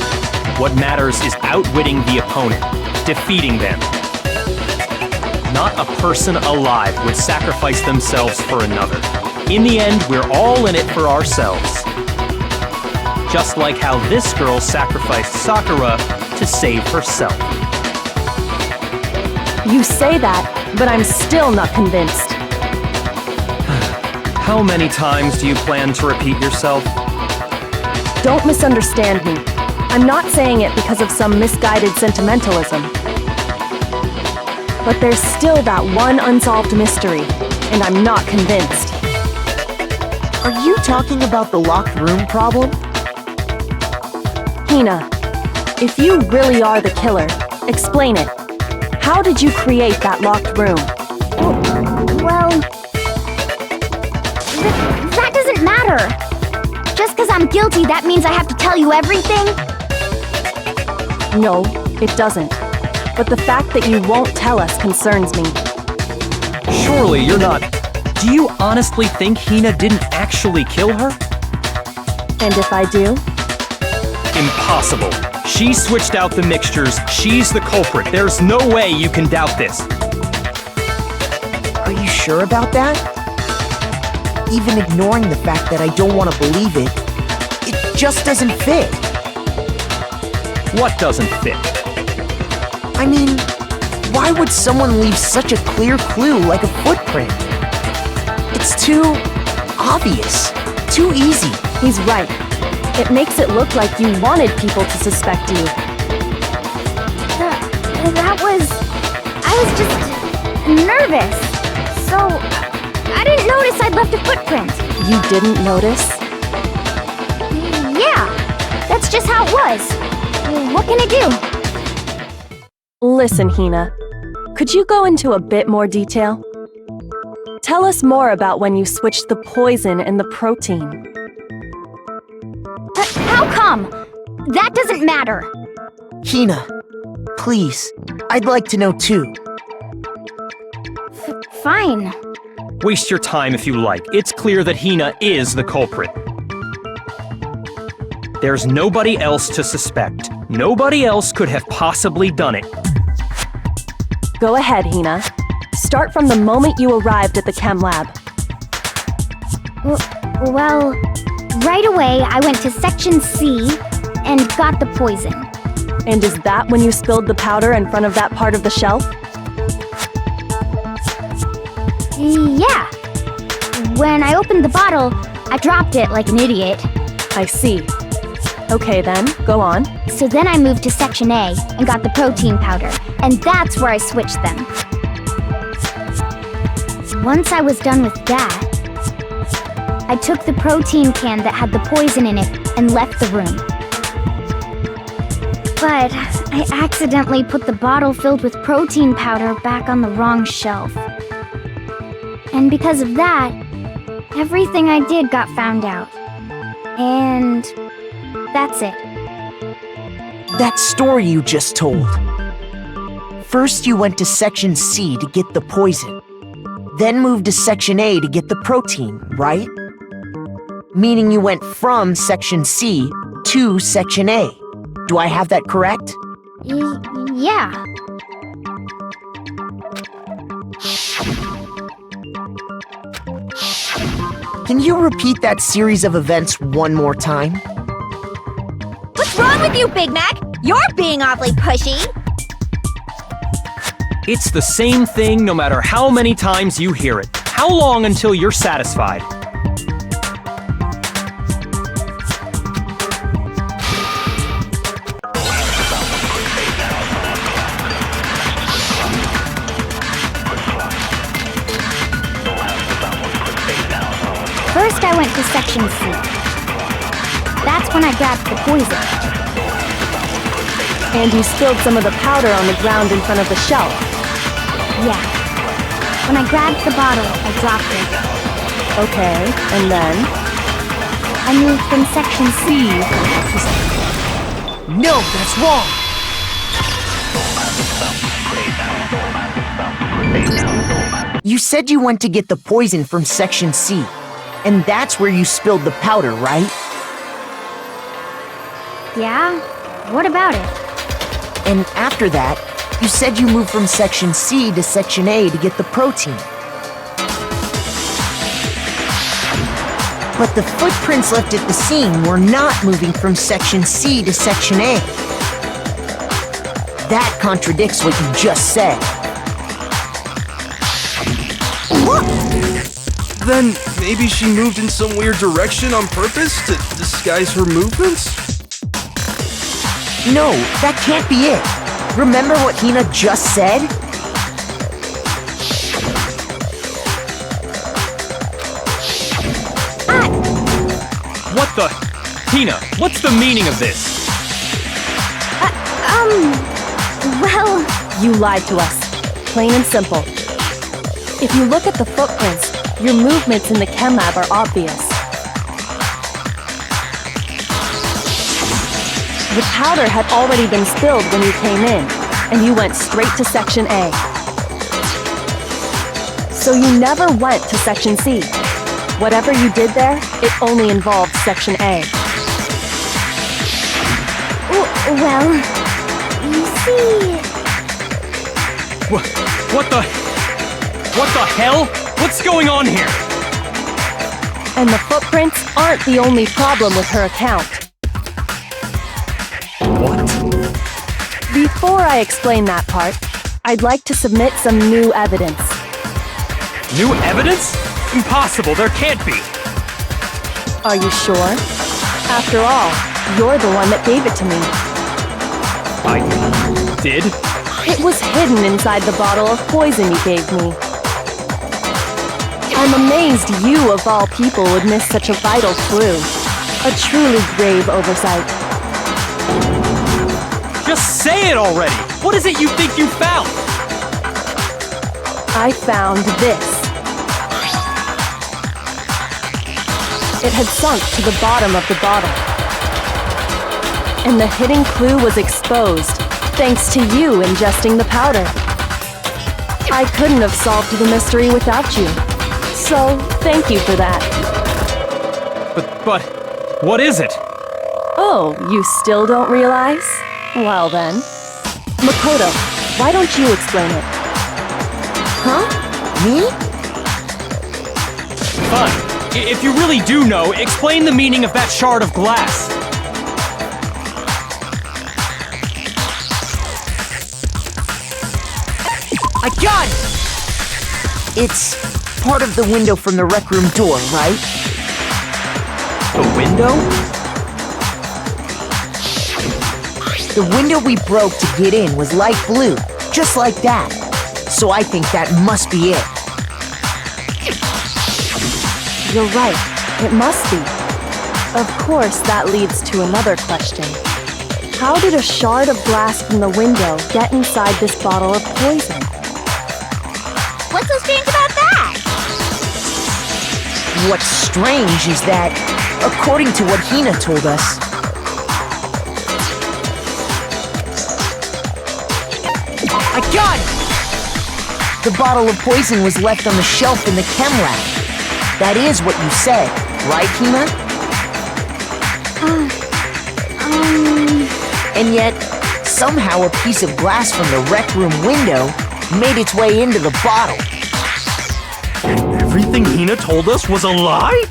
What matters is outwitting the opponent, defeating them. Not a person alive would sacrifice themselves for another. In the end, we're all in it for ourselves. Just like how this girl sacrificed Sakura to save herself. You say that, but I'm still not convinced. How many times do you plan to repeat yourself? Don't misunderstand me. I'm not saying it because of some misguided sentimentalism. But there's still that one unsolved mystery, and I'm not convinced. Are you talking about the locked room problem? Hina, if you really are the killer, explain it. How did you create that locked room? Well, that doesn't matter. Just because I'm guilty, that means I have to tell you everything? No, it doesn't. But the fact that you won't tell us concerns me. Surely you're not... Do you honestly think Hina didn't actually kill her? And if I do? Impossible. She switched out the mixtures. She's the culprit. There's no way you can doubt this. Are you sure about that? Even ignoring the fact that I don't want to believe it, it just doesn't fit. What doesn't fit? I mean, why would someone leave such a clear clue like a footprint? It's too obvious, too easy. He's right. It makes it look like you wanted people to suspect you. I was just nervous. So, I didn't notice I'd left a footprint. You didn't notice? Yeah, that's just how it was. What can I do? Listen, Hina. Could you go into a bit more detail? Tell us more about when you switched the poison and the protein. How come? That doesn't matter. Hina, please, I'd like to know too. Fine. Waste your time if you like. It's clear that Hina is the culprit. There's nobody else to suspect. Nobody else could have possibly done it. Go ahead, Hina. Start from the moment you arrived at the chem lab. Well, right away I went to Section C and got the poison. And is that when you spilled the powder in front of that part of the shelf? Yeah. When I opened the bottle, I dropped it like an idiot. I see. Okay then, go on. So then I moved to Section A and got the protein powder, and that's where I switched them. Once I was done with that, I took the protein can that had the poison in it and left the room. But I accidentally put the bottle filled with protein powder back on the wrong shelf. And because of that, everything I did got found out. And that's it. That story you just told. First you went to Section C to get the poison, then moved to Section A to get the protein, right? Meaning you went from Section C to Section A. Do I have that correct? Yeah. Can you repeat that series of events one more time? What's wrong with you, Big Mac? You're being awfully pushy. It's the same thing no matter how many times you hear it. How long until you're satisfied? First I went to Section C. That's when I grabbed the poison. And you spilled some of the powder on the ground in front of the shelf. Yeah. When I grabbed the bottle, I dropped it. Okay, and then? I moved from Section C. No, that's wrong! You said you went to get the poison from Section C, and that's where you spilled the powder, right? Yeah? What about it? And after that, You said you moved from Section C to Section A to get the protein. But the footprints left at the scene were not moving from Section C to Section A. That contradicts what you just said. What? Then maybe she moved in some weird direction on purpose to disguise her movements? No, that can't be it. Remember what Hina just said? What the? Hina, what's the meaning of this? Well... You lied to us. Plain and simple. If you look at the footprints, your movements in the chem lab are obvious. The powder had already been spilled when you came in, and you went straight to Section A. So you never went to Section C. Whatever you did there, it only involved Section A. Well... You see... What the hell? What's going on here? And the footprints aren't the only problem with her account. What? Before I explain that part, I'd like to submit some new evidence. New evidence? Impossible, there can't be. Are you sure? After all, you're the one that gave it to me. I did? It was hidden inside the bottle of poison you gave me. I'm amazed you, of all people, would miss such a vital clue. A truly grave oversight. Just say it already! What is it you think you found? I found this. It had sunk to the bottom of the bottle. And the hidden clue was exposed, thanks to you ingesting the powder. I couldn't have solved the mystery without you. So, thank you for that. But, what is it? Oh, you still don't realize? Well then. Makoto, why don't you explain it? Huh? Me? Fine. If you really do know, explain the meaning of that shard of glass. I got it! It's part of the window from the rec room door, right? The window? The window we broke to get in was light blue, just like that. So I think that must be it. You're right, it must be. Of course, that leads to another question. How did a shard of glass from the window get inside this bottle of poison? What's so strange about that? What's strange is that, according to what Hina told us, I got it! The bottle of poison was left on the shelf in the chem lab. That is what you said, right, Hina? And yet, somehow a piece of glass from the rec room window made its way into the bottle. Everything Hina told us was a lie?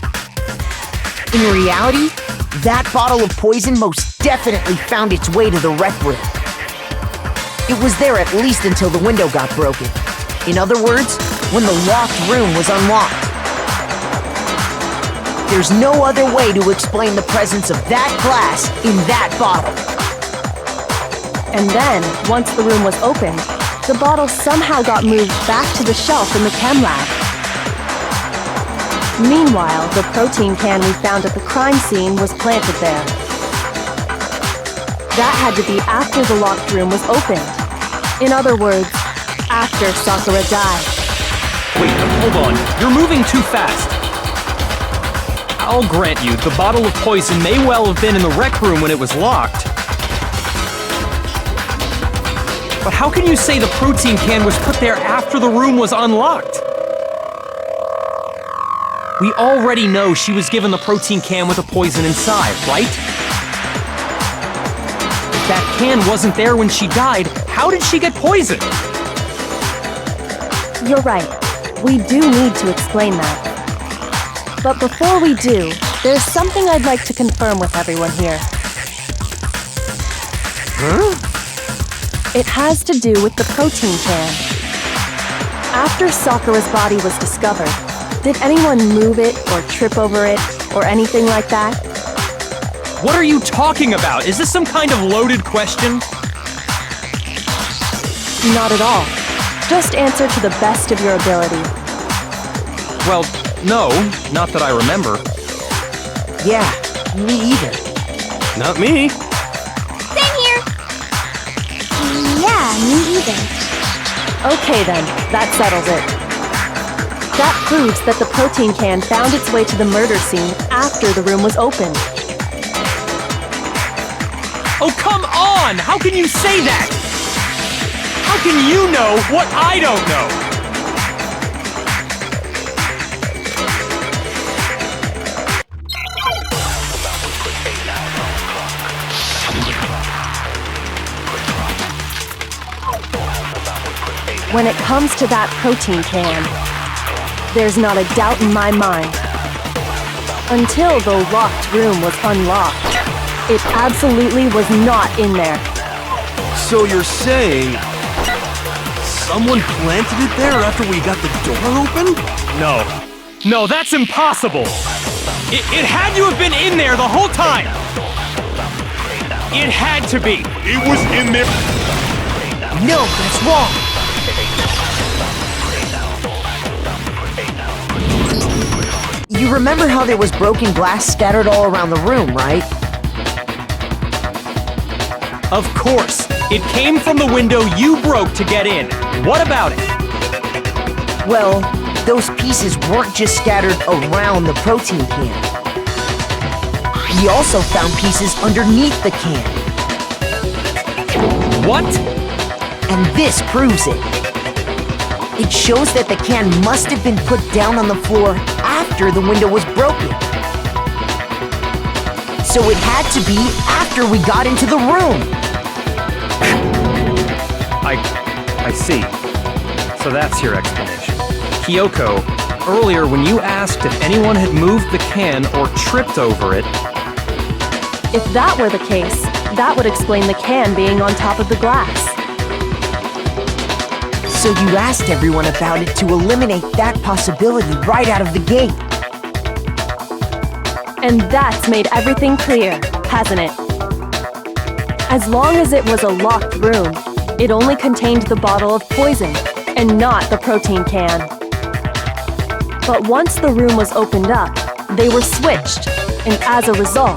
In reality, that bottle of poison most definitely found its way to the rec room. It was there at least until the window got broken. In other words, when the locked room was unlocked. There's no other way to explain the presence of that glass in that bottle. And then, once the room was opened, the bottle somehow got moved back to the shelf in the chem lab. Meanwhile, the protein can we found at the crime scene was planted there. That had to be after the locked room was opened. In other words, after Sakura died. Wait, hold on. You're moving too fast. I'll grant you, the bottle of poison may well have been in the rec room when it was locked. But how can you say the protein can was put there after the room was unlocked? We already know she was given the protein can with the poison inside, right? That can wasn't there when she died. How did she get poisoned? You're right. We do need to explain that. But before we do, there's something I'd like to confirm with everyone here. Huh? It has to do with the protein can. After Sakura's body was discovered, did anyone move it or trip over it or anything like that? What are you talking about? Is this some kind of loaded question? Not at all. Just answer to the best of your ability. Well, no, not that I remember. Yeah, me either. Not me. Same here. Yeah, me either. Okay then, that settles it. That proves that the protein can found its way to the murder scene after the room was opened. Oh, come on! How can you say that? How can you know what I don't know? When it comes to that protein can, there's not a doubt in my mind. Until the locked room was unlocked, it absolutely was not in there. So you're saying someone planted it there after we got the door open? No. No, that's impossible! It had to have been in there the whole time! It had to be! It was in there. No, that's wrong. You remember how there was broken glass scattered all around the room, right? Of course! It came from the window you broke to get in. What about it? Well, those pieces weren't just scattered around the protein can. We also found pieces underneath the can. What? And this proves it. It shows that the can must have been put down on the floor after the window was broken. So it had to be after we got into the room. I see. So that's your explanation. Kyoko, earlier when you asked if anyone had moved the can or tripped over it... If that were the case, that would explain the can being on top of the glass. So you asked everyone about it to eliminate that possibility right out of the gate. And that's made everything clear, hasn't it? As long as it was a locked room, it only contained the bottle of poison, and not the protein can. But once the room was opened up, they were switched, and as a result,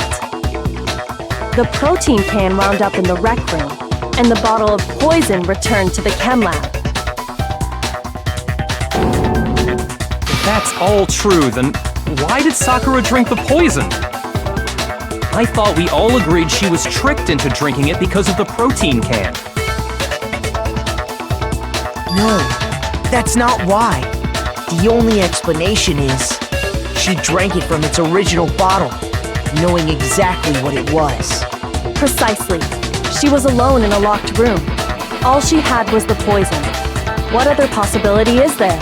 the protein can wound up in the rec room, and the bottle of poison returned to the chem lab. If that's all true, then why did Sakura drink the poison? I thought we all agreed she was tricked into drinking it because of the protein can. No, that's not why. The only explanation is she drank it from its original bottle, knowing exactly what it was. Precisely. She was alone in a locked room. All she had was the poison. What other possibility is there?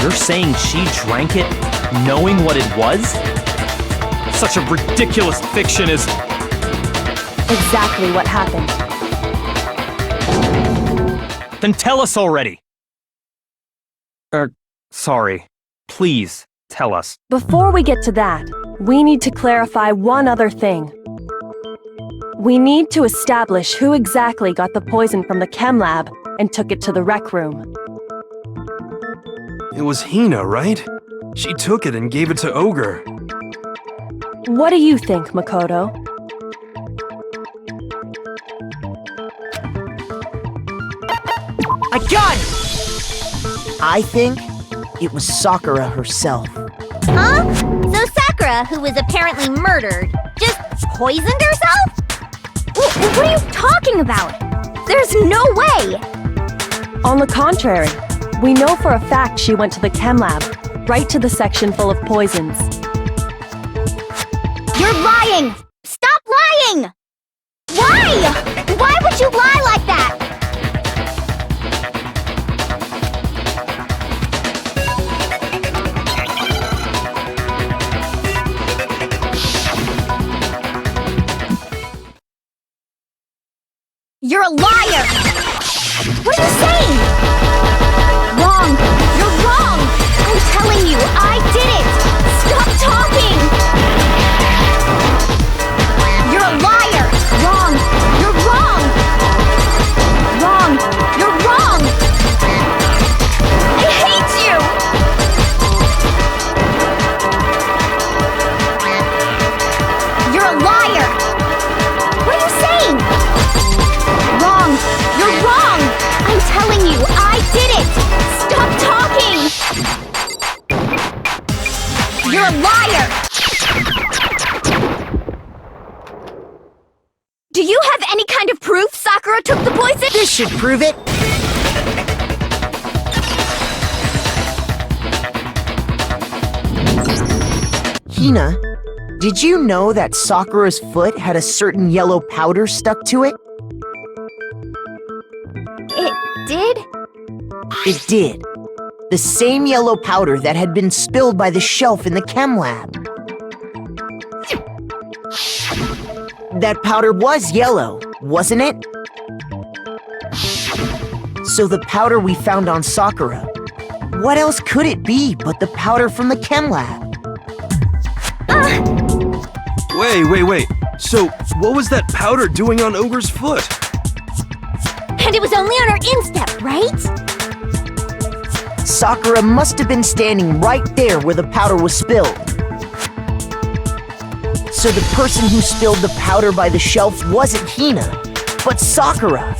You're saying she drank it knowing what it was? Such a ridiculous fiction is... Exactly what happened. Then tell us already! Sorry. Please, tell us. Before we get to that, we need to clarify one other thing. We need to establish who exactly got the poison from the chem lab and took it to the rec room. It was Hina, right? She took it and gave it to Ogre. What do you think, Makoto? I got it! I think it was Sakura herself. Huh? So Sakura, who was apparently murdered, just poisoned herself? What are you talking about? There's no way! On the contrary, we know for a fact she went to the chem lab, right to the section full of poisons. You're lying! Stop lying! Why? Why would you lie like that? You're a liar! What are you saying? Wrong! You're wrong! I'm telling you, I did it! Stop talking! You're a liar! Wrong! You're wrong! Wrong! You're wrong! I hate you! You're a liar! What are you saying? Wrong! You're wrong! I'm telling you, I did it! Stop talking! You're a liar! Do you have any kind of proof Sakura took the poison? This should prove it. Hina, did you know that Sakura's foot had a certain yellow powder stuck to it? It did? It did. The same yellow powder that had been spilled by the shelf in the chem lab. That powder was yellow, wasn't it? So the powder we found on Sakura, what else could it be but the powder from the chem lab? Wait. So, what was that powder doing on Ogre's foot? And it was only on her instep, right? Sakura must have been standing right there where the powder was spilled. So the person who spilled the powder by the shelf wasn't Hina, but Sakura.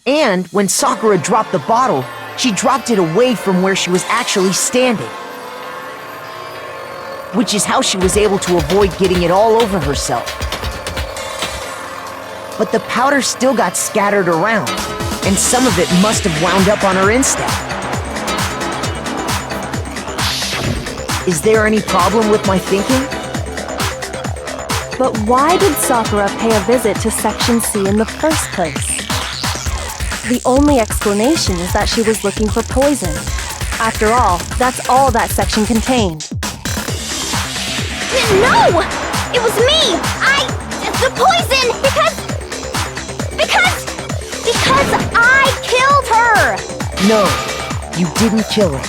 And when Sakura dropped the bottle, she dropped it away from where she was actually standing. Which is how she was able to avoid getting it all over herself. But the powder still got scattered around, and some of it must have wound up on her instep. Is there any problem with my thinking? But why did Sakura pay a visit to Section C in the first place? The only explanation is that she was looking for poison. After all, that's all that section contained. No! It was me! The poison! Because I killed her! No, you didn't kill her.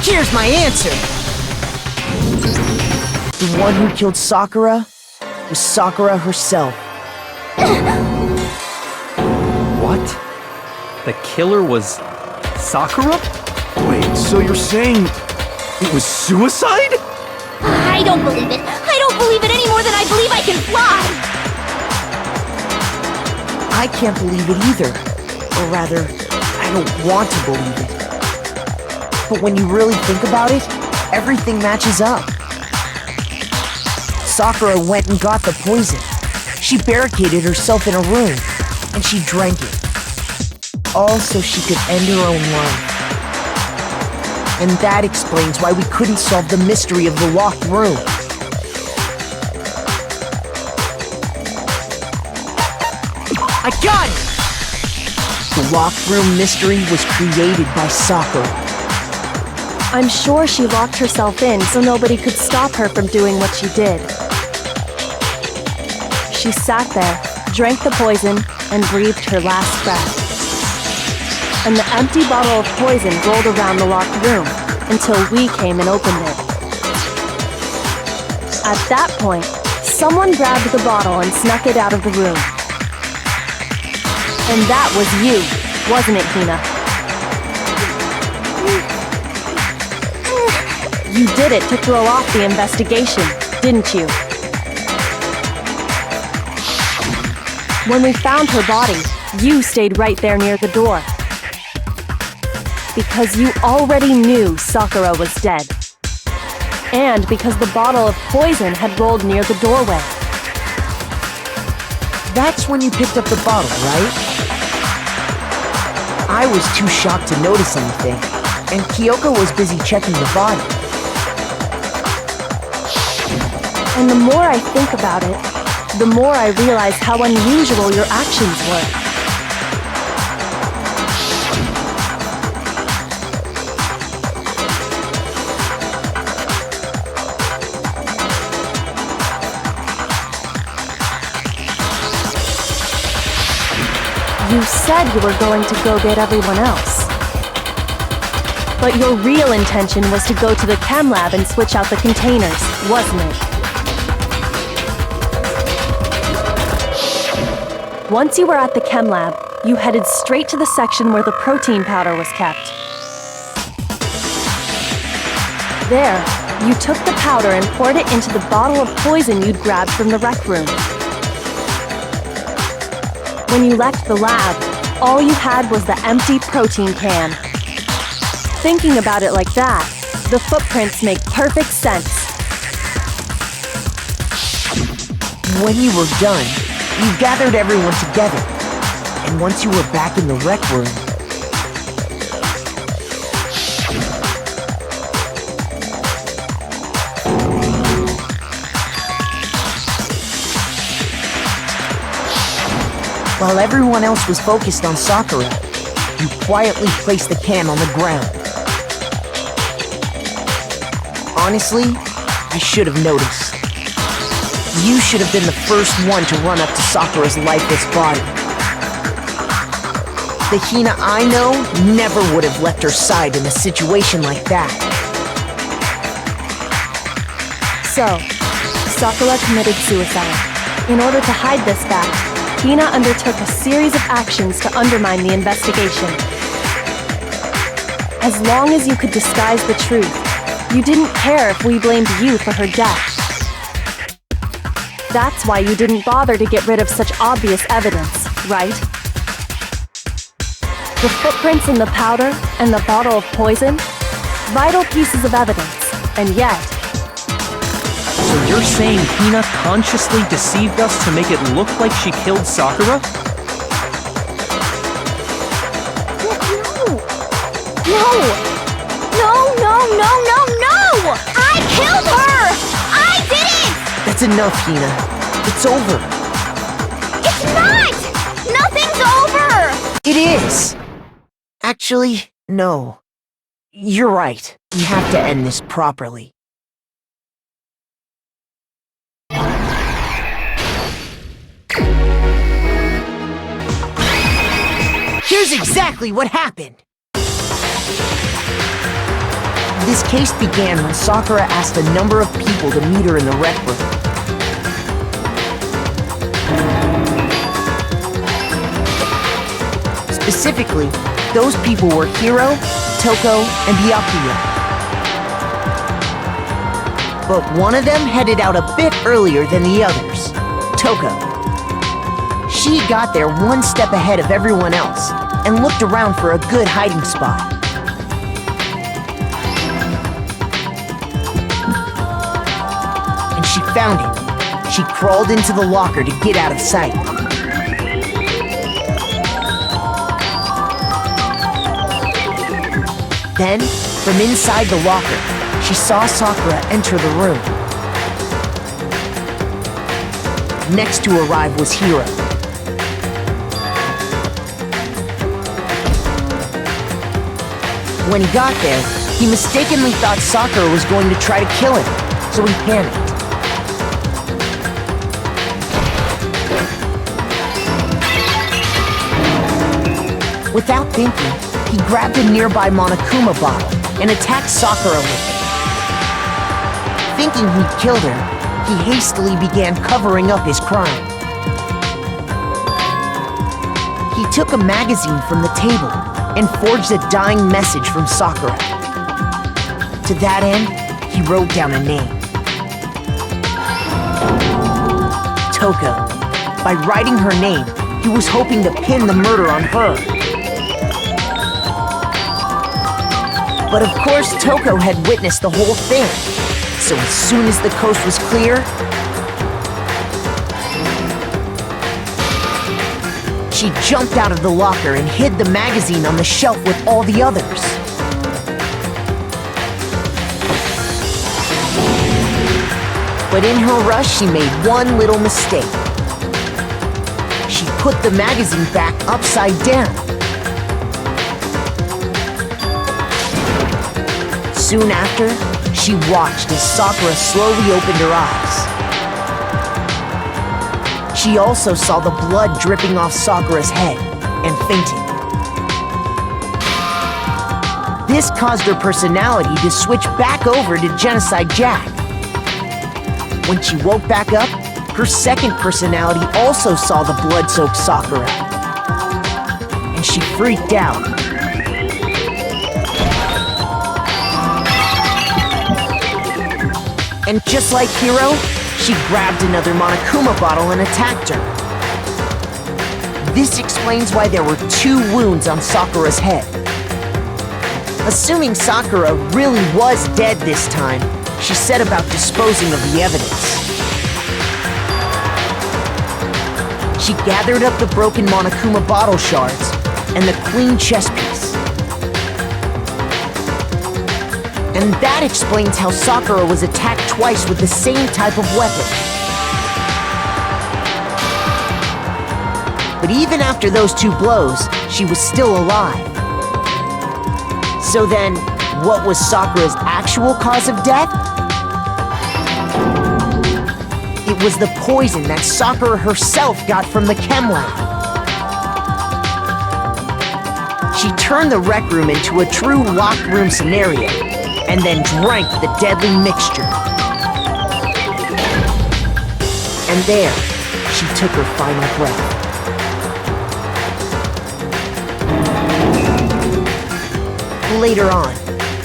Here's my answer! The one who killed Sakura was Sakura herself. What? The killer was Sakura? Wait, so you're saying it was suicide? I don't believe it. I don't believe it any more than I believe I can fly! I can't believe it either. Or rather, I don't want to believe it. But when you really think about it, everything matches up. Sakura went and got the poison. She barricaded herself in a room, and she drank it. All so she could end her own life. And that explains why we couldn't solve the mystery of the locked room. I got it! The locked room mystery was created by Sakura. I'm sure she locked herself in so nobody could stop her from doing what she did. She sat there, drank the poison, and breathed her last breath. And the empty bottle of poison rolled around the locked room until we came and opened it. At that point, someone grabbed the bottle and snuck it out of the room. And that was you, wasn't it, Hina? You did it to throw off the investigation, didn't you? When we found her body, you stayed right there near the door. Because you already knew Sakura was dead. And because the bottle of poison had rolled near the doorway. That's when you picked up the bottle, right? I was too shocked to notice anything, and Kyoko was busy checking the body. And the more I think about it, the more I realize how unusual your actions were. You said you were going to go get everyone else. But your real intention was to go to the chem lab and switch out the containers, wasn't it? Once you were at the chem lab, you headed straight to the section where the protein powder was kept. There, you took the powder and poured it into the bottle of poison you'd grabbed from the rec room. When you left the lab, all you had was the empty protein can. Thinking about it like that, the footprints make perfect sense. When you were done, you gathered everyone together, and once you were back in the rec room, while everyone else was focused on Sakura, you quietly placed the can on the ground. Honestly, I should have noticed. You should have been the first one to run up to Sakura's lifeless body. The Hina I know never would have left her side in a situation like that. So, Sakura committed suicide. In order to hide this fact, Hina undertook a series of actions to undermine the investigation. As long as you could disguise the truth, you didn't care if we blamed you for her death. That's why you didn't bother to get rid of such obvious evidence, right? The footprints in the powder and the bottle of poison? Vital pieces of evidence, and yet... So you're saying Hina consciously deceived us to make it look like she killed Sakura? No! I killed her! I didn't! That's enough, Hina. It's over. It's not! Nothing's over! It is! Actually, no. You're right. We have to end this properly. Here's exactly what happened! This case began when Sakura asked a number of people to meet her in the rec room. Specifically, those people were Hiro, Toko, and Byakuya. But one of them headed out a bit earlier than the others, Toko. She got there one step ahead of everyone else and looked around for a good hiding spot. And she found it. She crawled into the locker to get out of sight. Then, from inside the locker, she saw Sakura enter the room. Next to arrive was Hiro. When he got there, he mistakenly thought Sakura was going to try to kill him, so he panicked. Without thinking, he grabbed a nearby Monokuma bottle and attacked Sakura with it. Thinking he'd killed her, he hastily began covering up his crime. He took a magazine from the table and forged a dying message from Sakura. To that end, he wrote down a name. Toko. By writing her name, he was hoping to pin the murder on her. But of course, Toko had witnessed the whole thing. So as soon as the coast was clear, She jumped out of the locker and hid the magazine on the shelf with all the others. But in her rush, she made one little mistake. She put the magazine back upside down. Soon after, she watched as Sakura slowly opened her eyes. She also saw the blood dripping off Sakura's head and fainted. This caused her personality to switch back over to Genocide Jack. When she woke back up, her second personality also saw the blood-soaked Sakura. And she freaked out. And just like Hiro, she grabbed another Monokuma bottle and attacked her. This explains why there were 2 wounds on Sakura's head. Assuming Sakura really was dead this time, she set about disposing of the evidence. She gathered up the broken Monokuma bottle shards and the clean chess piece. And that explains how Sakura was attacked twice with the same type of weapon. But even after those 2 blows, she was still alive. So then, what was Sakura's actual cause of death? It was the poison that Sakura herself got from the chem lab. She turned the rec room into a true locked room scenario, and then drank the deadly mixture. And there, she took her final breath. Later on,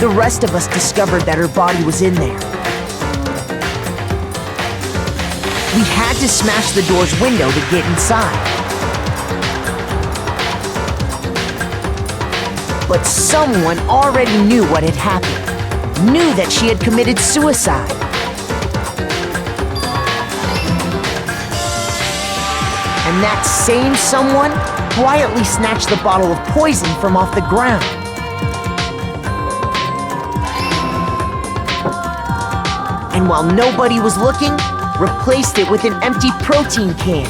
the rest of us discovered that her body was in there. We had to smash the door's window to get inside. But someone already knew what had happened. Knew that she had committed suicide. And that same someone quietly snatched the bottle of poison from off the ground. And while nobody was looking, replaced it with an empty protein can.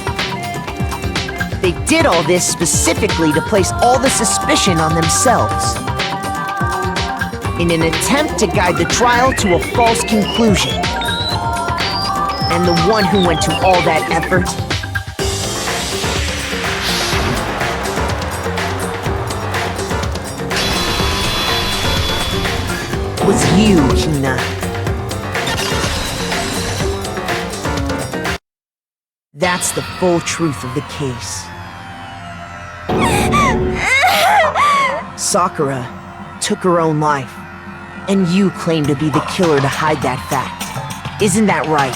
They did all this specifically to place all the suspicion on themselves, in an attempt to guide the trial to a false conclusion. And the one who went to all that effort was you, Hina. That's the full truth of the case. Sakura took her own life, and you claim to be the killer to hide that fact. Isn't that right?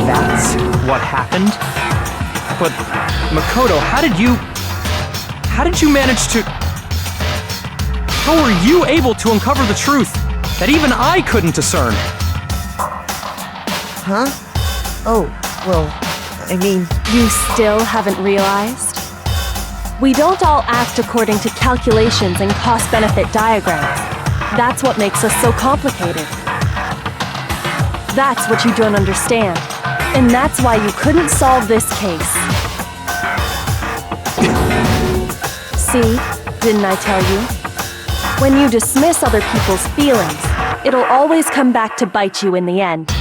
That's what happened? But, Makoto, how did you manage to... How were you able to uncover the truth that even I couldn't discern? Huh? Oh, well, I mean... You still haven't realized? We don't all act according to calculations and cost-benefit diagrams. That's what makes us so complicated. That's what you don't understand. And that's why you couldn't solve this case. See? Didn't I tell you? When you dismiss other people's feelings, it'll always come back to bite you in the end.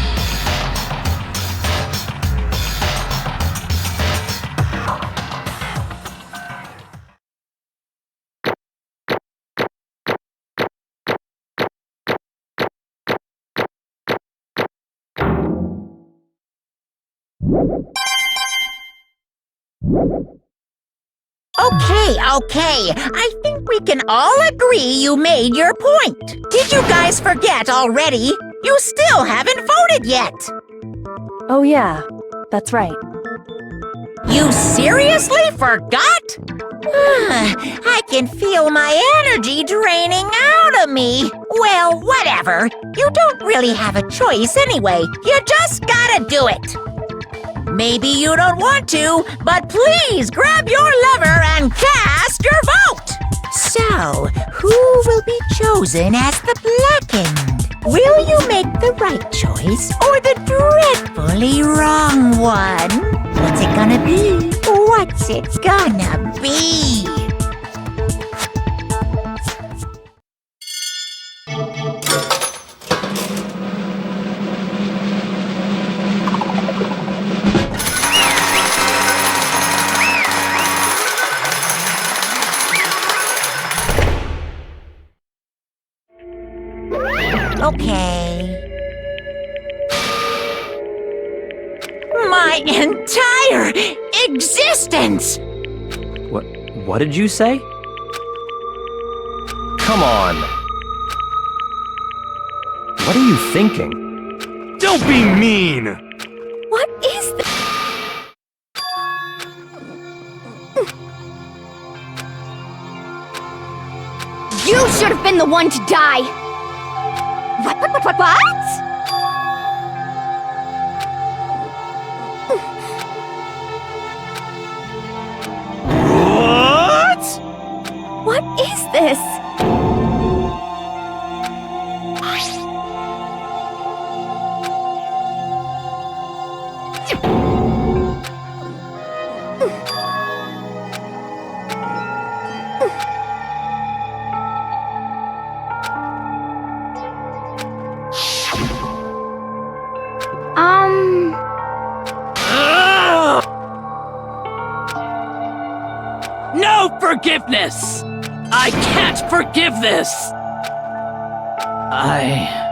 Okay. I think we can all agree you made your point. Did you guys forget already? You still haven't voted yet. Oh yeah, that's right. You seriously forgot? I can feel my energy draining out of me. Well, whatever. You don't really have a choice anyway. You just gotta do it. Maybe you don't want to, but please grab your lever and cast your vote! So, who will be chosen as the blackened? Will you make the right choice or the dreadfully wrong one? What's it gonna be? What's it gonna be? Okay. My entire existence! What did you say? Come on. What are you thinking? Don't be mean! What is this? You should have been the one to die! What? What? What is this? No forgiveness! I can't forgive this! But...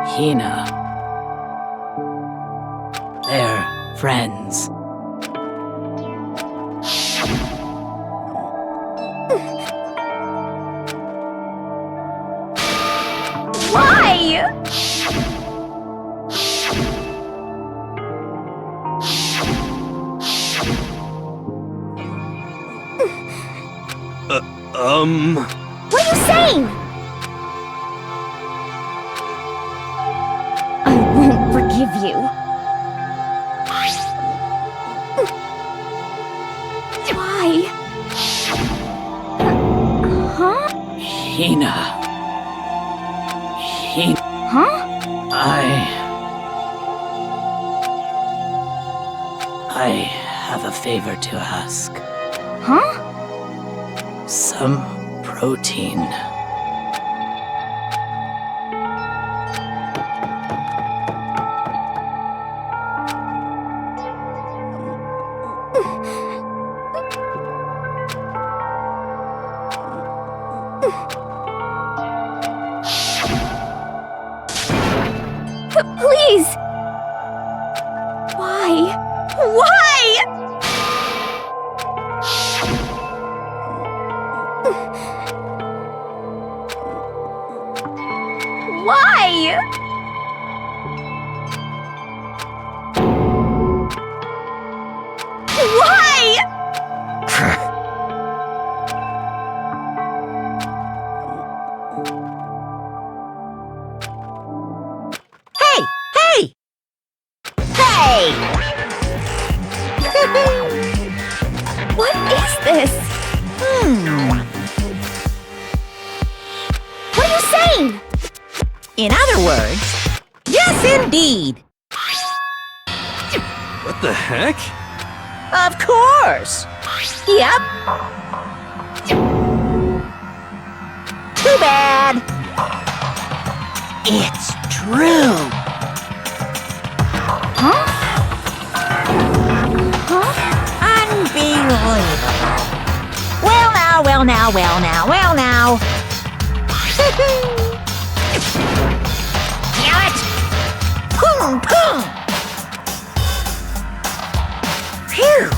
Hina. They're friends. Why? What are you saying? I won't forgive you. Why? Huh? Hina. Huh? I have a favor to ask. Huh? Some protein. Please! Why? Why? Why? Why? Hey! Hey! Hey! What is this? What are you saying? In other words, yes indeed! What the heck? Of course! Yep. Too bad! It's true! Huh? Huh? Unbelievable! Well now, well now, well now, well now! Damn it! Boom, boom! Phew!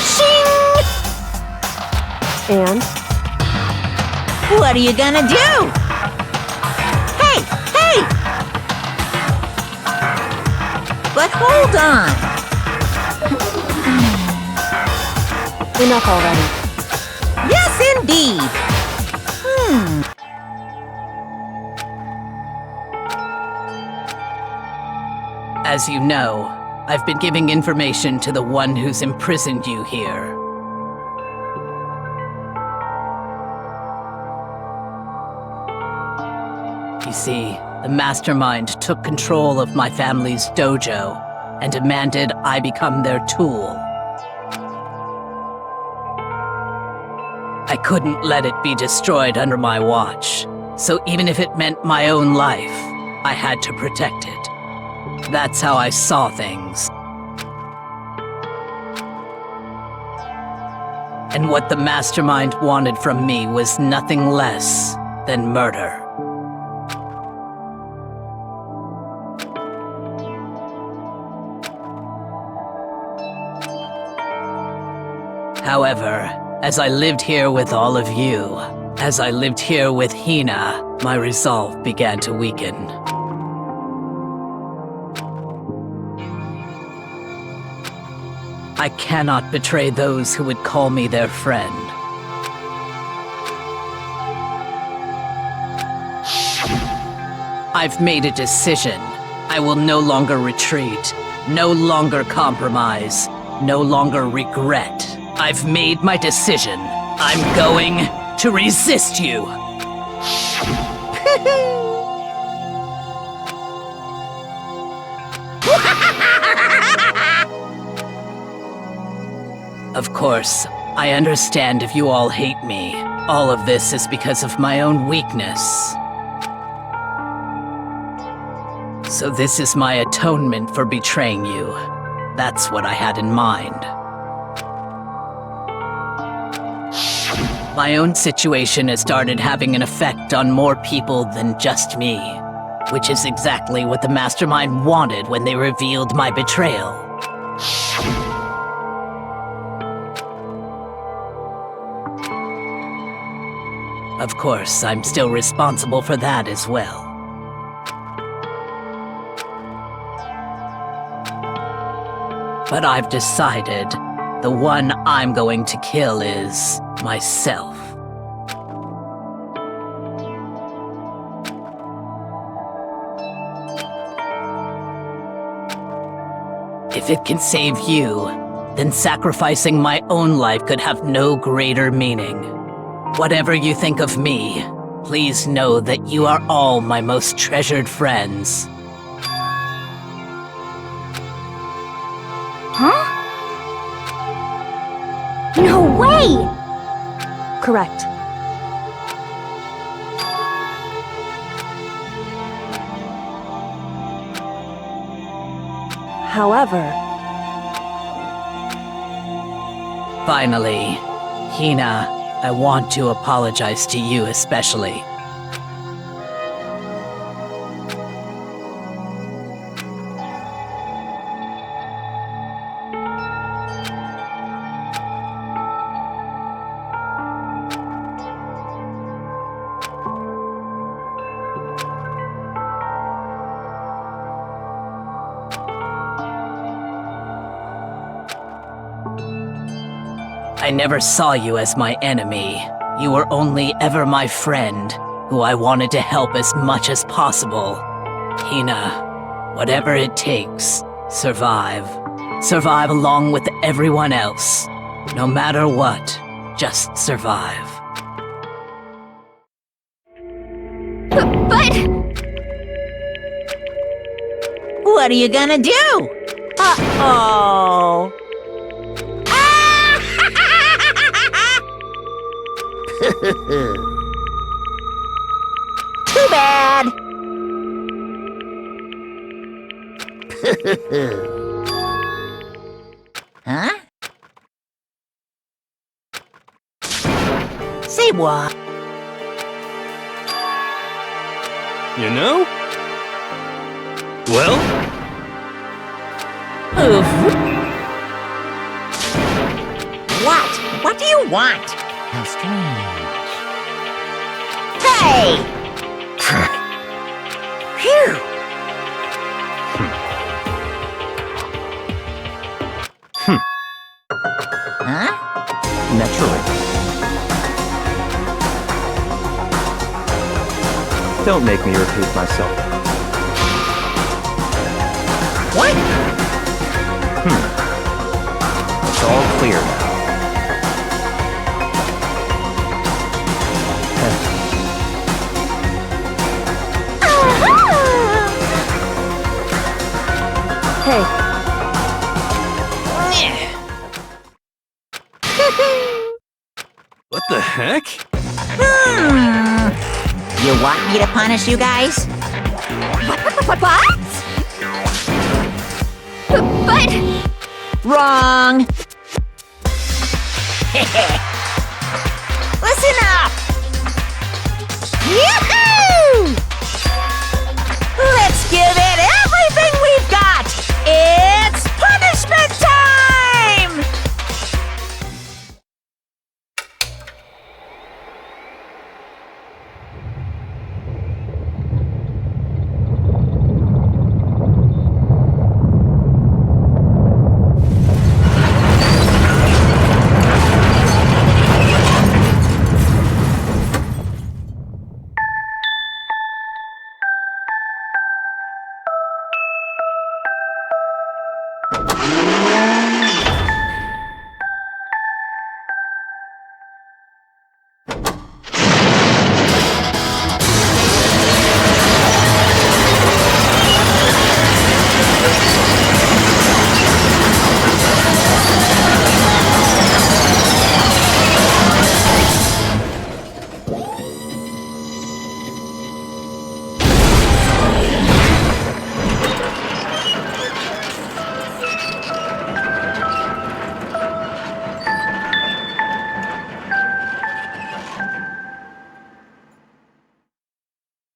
Shing! And What are you gonna do? Hey! Hold on. Enough already. Yes, indeed. As you know, I've been giving information to the one who's imprisoned you here. You see, the mastermind took control of my family's dojo and demanded I become their tool. I couldn't let it be destroyed under my watch, so even if it meant my own life, I had to protect it. That's how I saw things. And what the mastermind wanted from me was nothing less than murder. However, as I lived here with all of you, as I lived here with Hina, my resolve began to weaken. I cannot betray those who would call me their friend. I've made a decision. I will no longer retreat, no longer compromise, no longer regret. I've made my decision. I'm going to resist you. Of course, I understand if you all hate me. All of this is because of my own weakness. So this is my atonement for betraying you. That's what I had in mind. My own situation has started having an effect on more people than just me, which is exactly what the mastermind wanted when they revealed my betrayal. Of course, I'm still responsible for that as well. But I've decided the one I'm going to kill is myself. If it can save you, then sacrificing my own life could have no greater meaning. Whatever you think of me, please know that you are all my most treasured friends. Huh? No way! Correct. However... Finally, Hina, I want to apologize to you especially. I never saw you as my enemy. You were only ever my friend, who I wanted to help as much as possible. Hina, whatever it takes, survive. Survive along with everyone else. No matter what, just survive. But... What are you gonna do? Uh-oh. Too bad. Huh? Say what? You know? Well? What? What do you want? How strange. Hey! Phew! Don't make me repeat myself. What? It's all clear now. Hey, What the heck? You want me to punish you guys? What? But... Wrong! Listen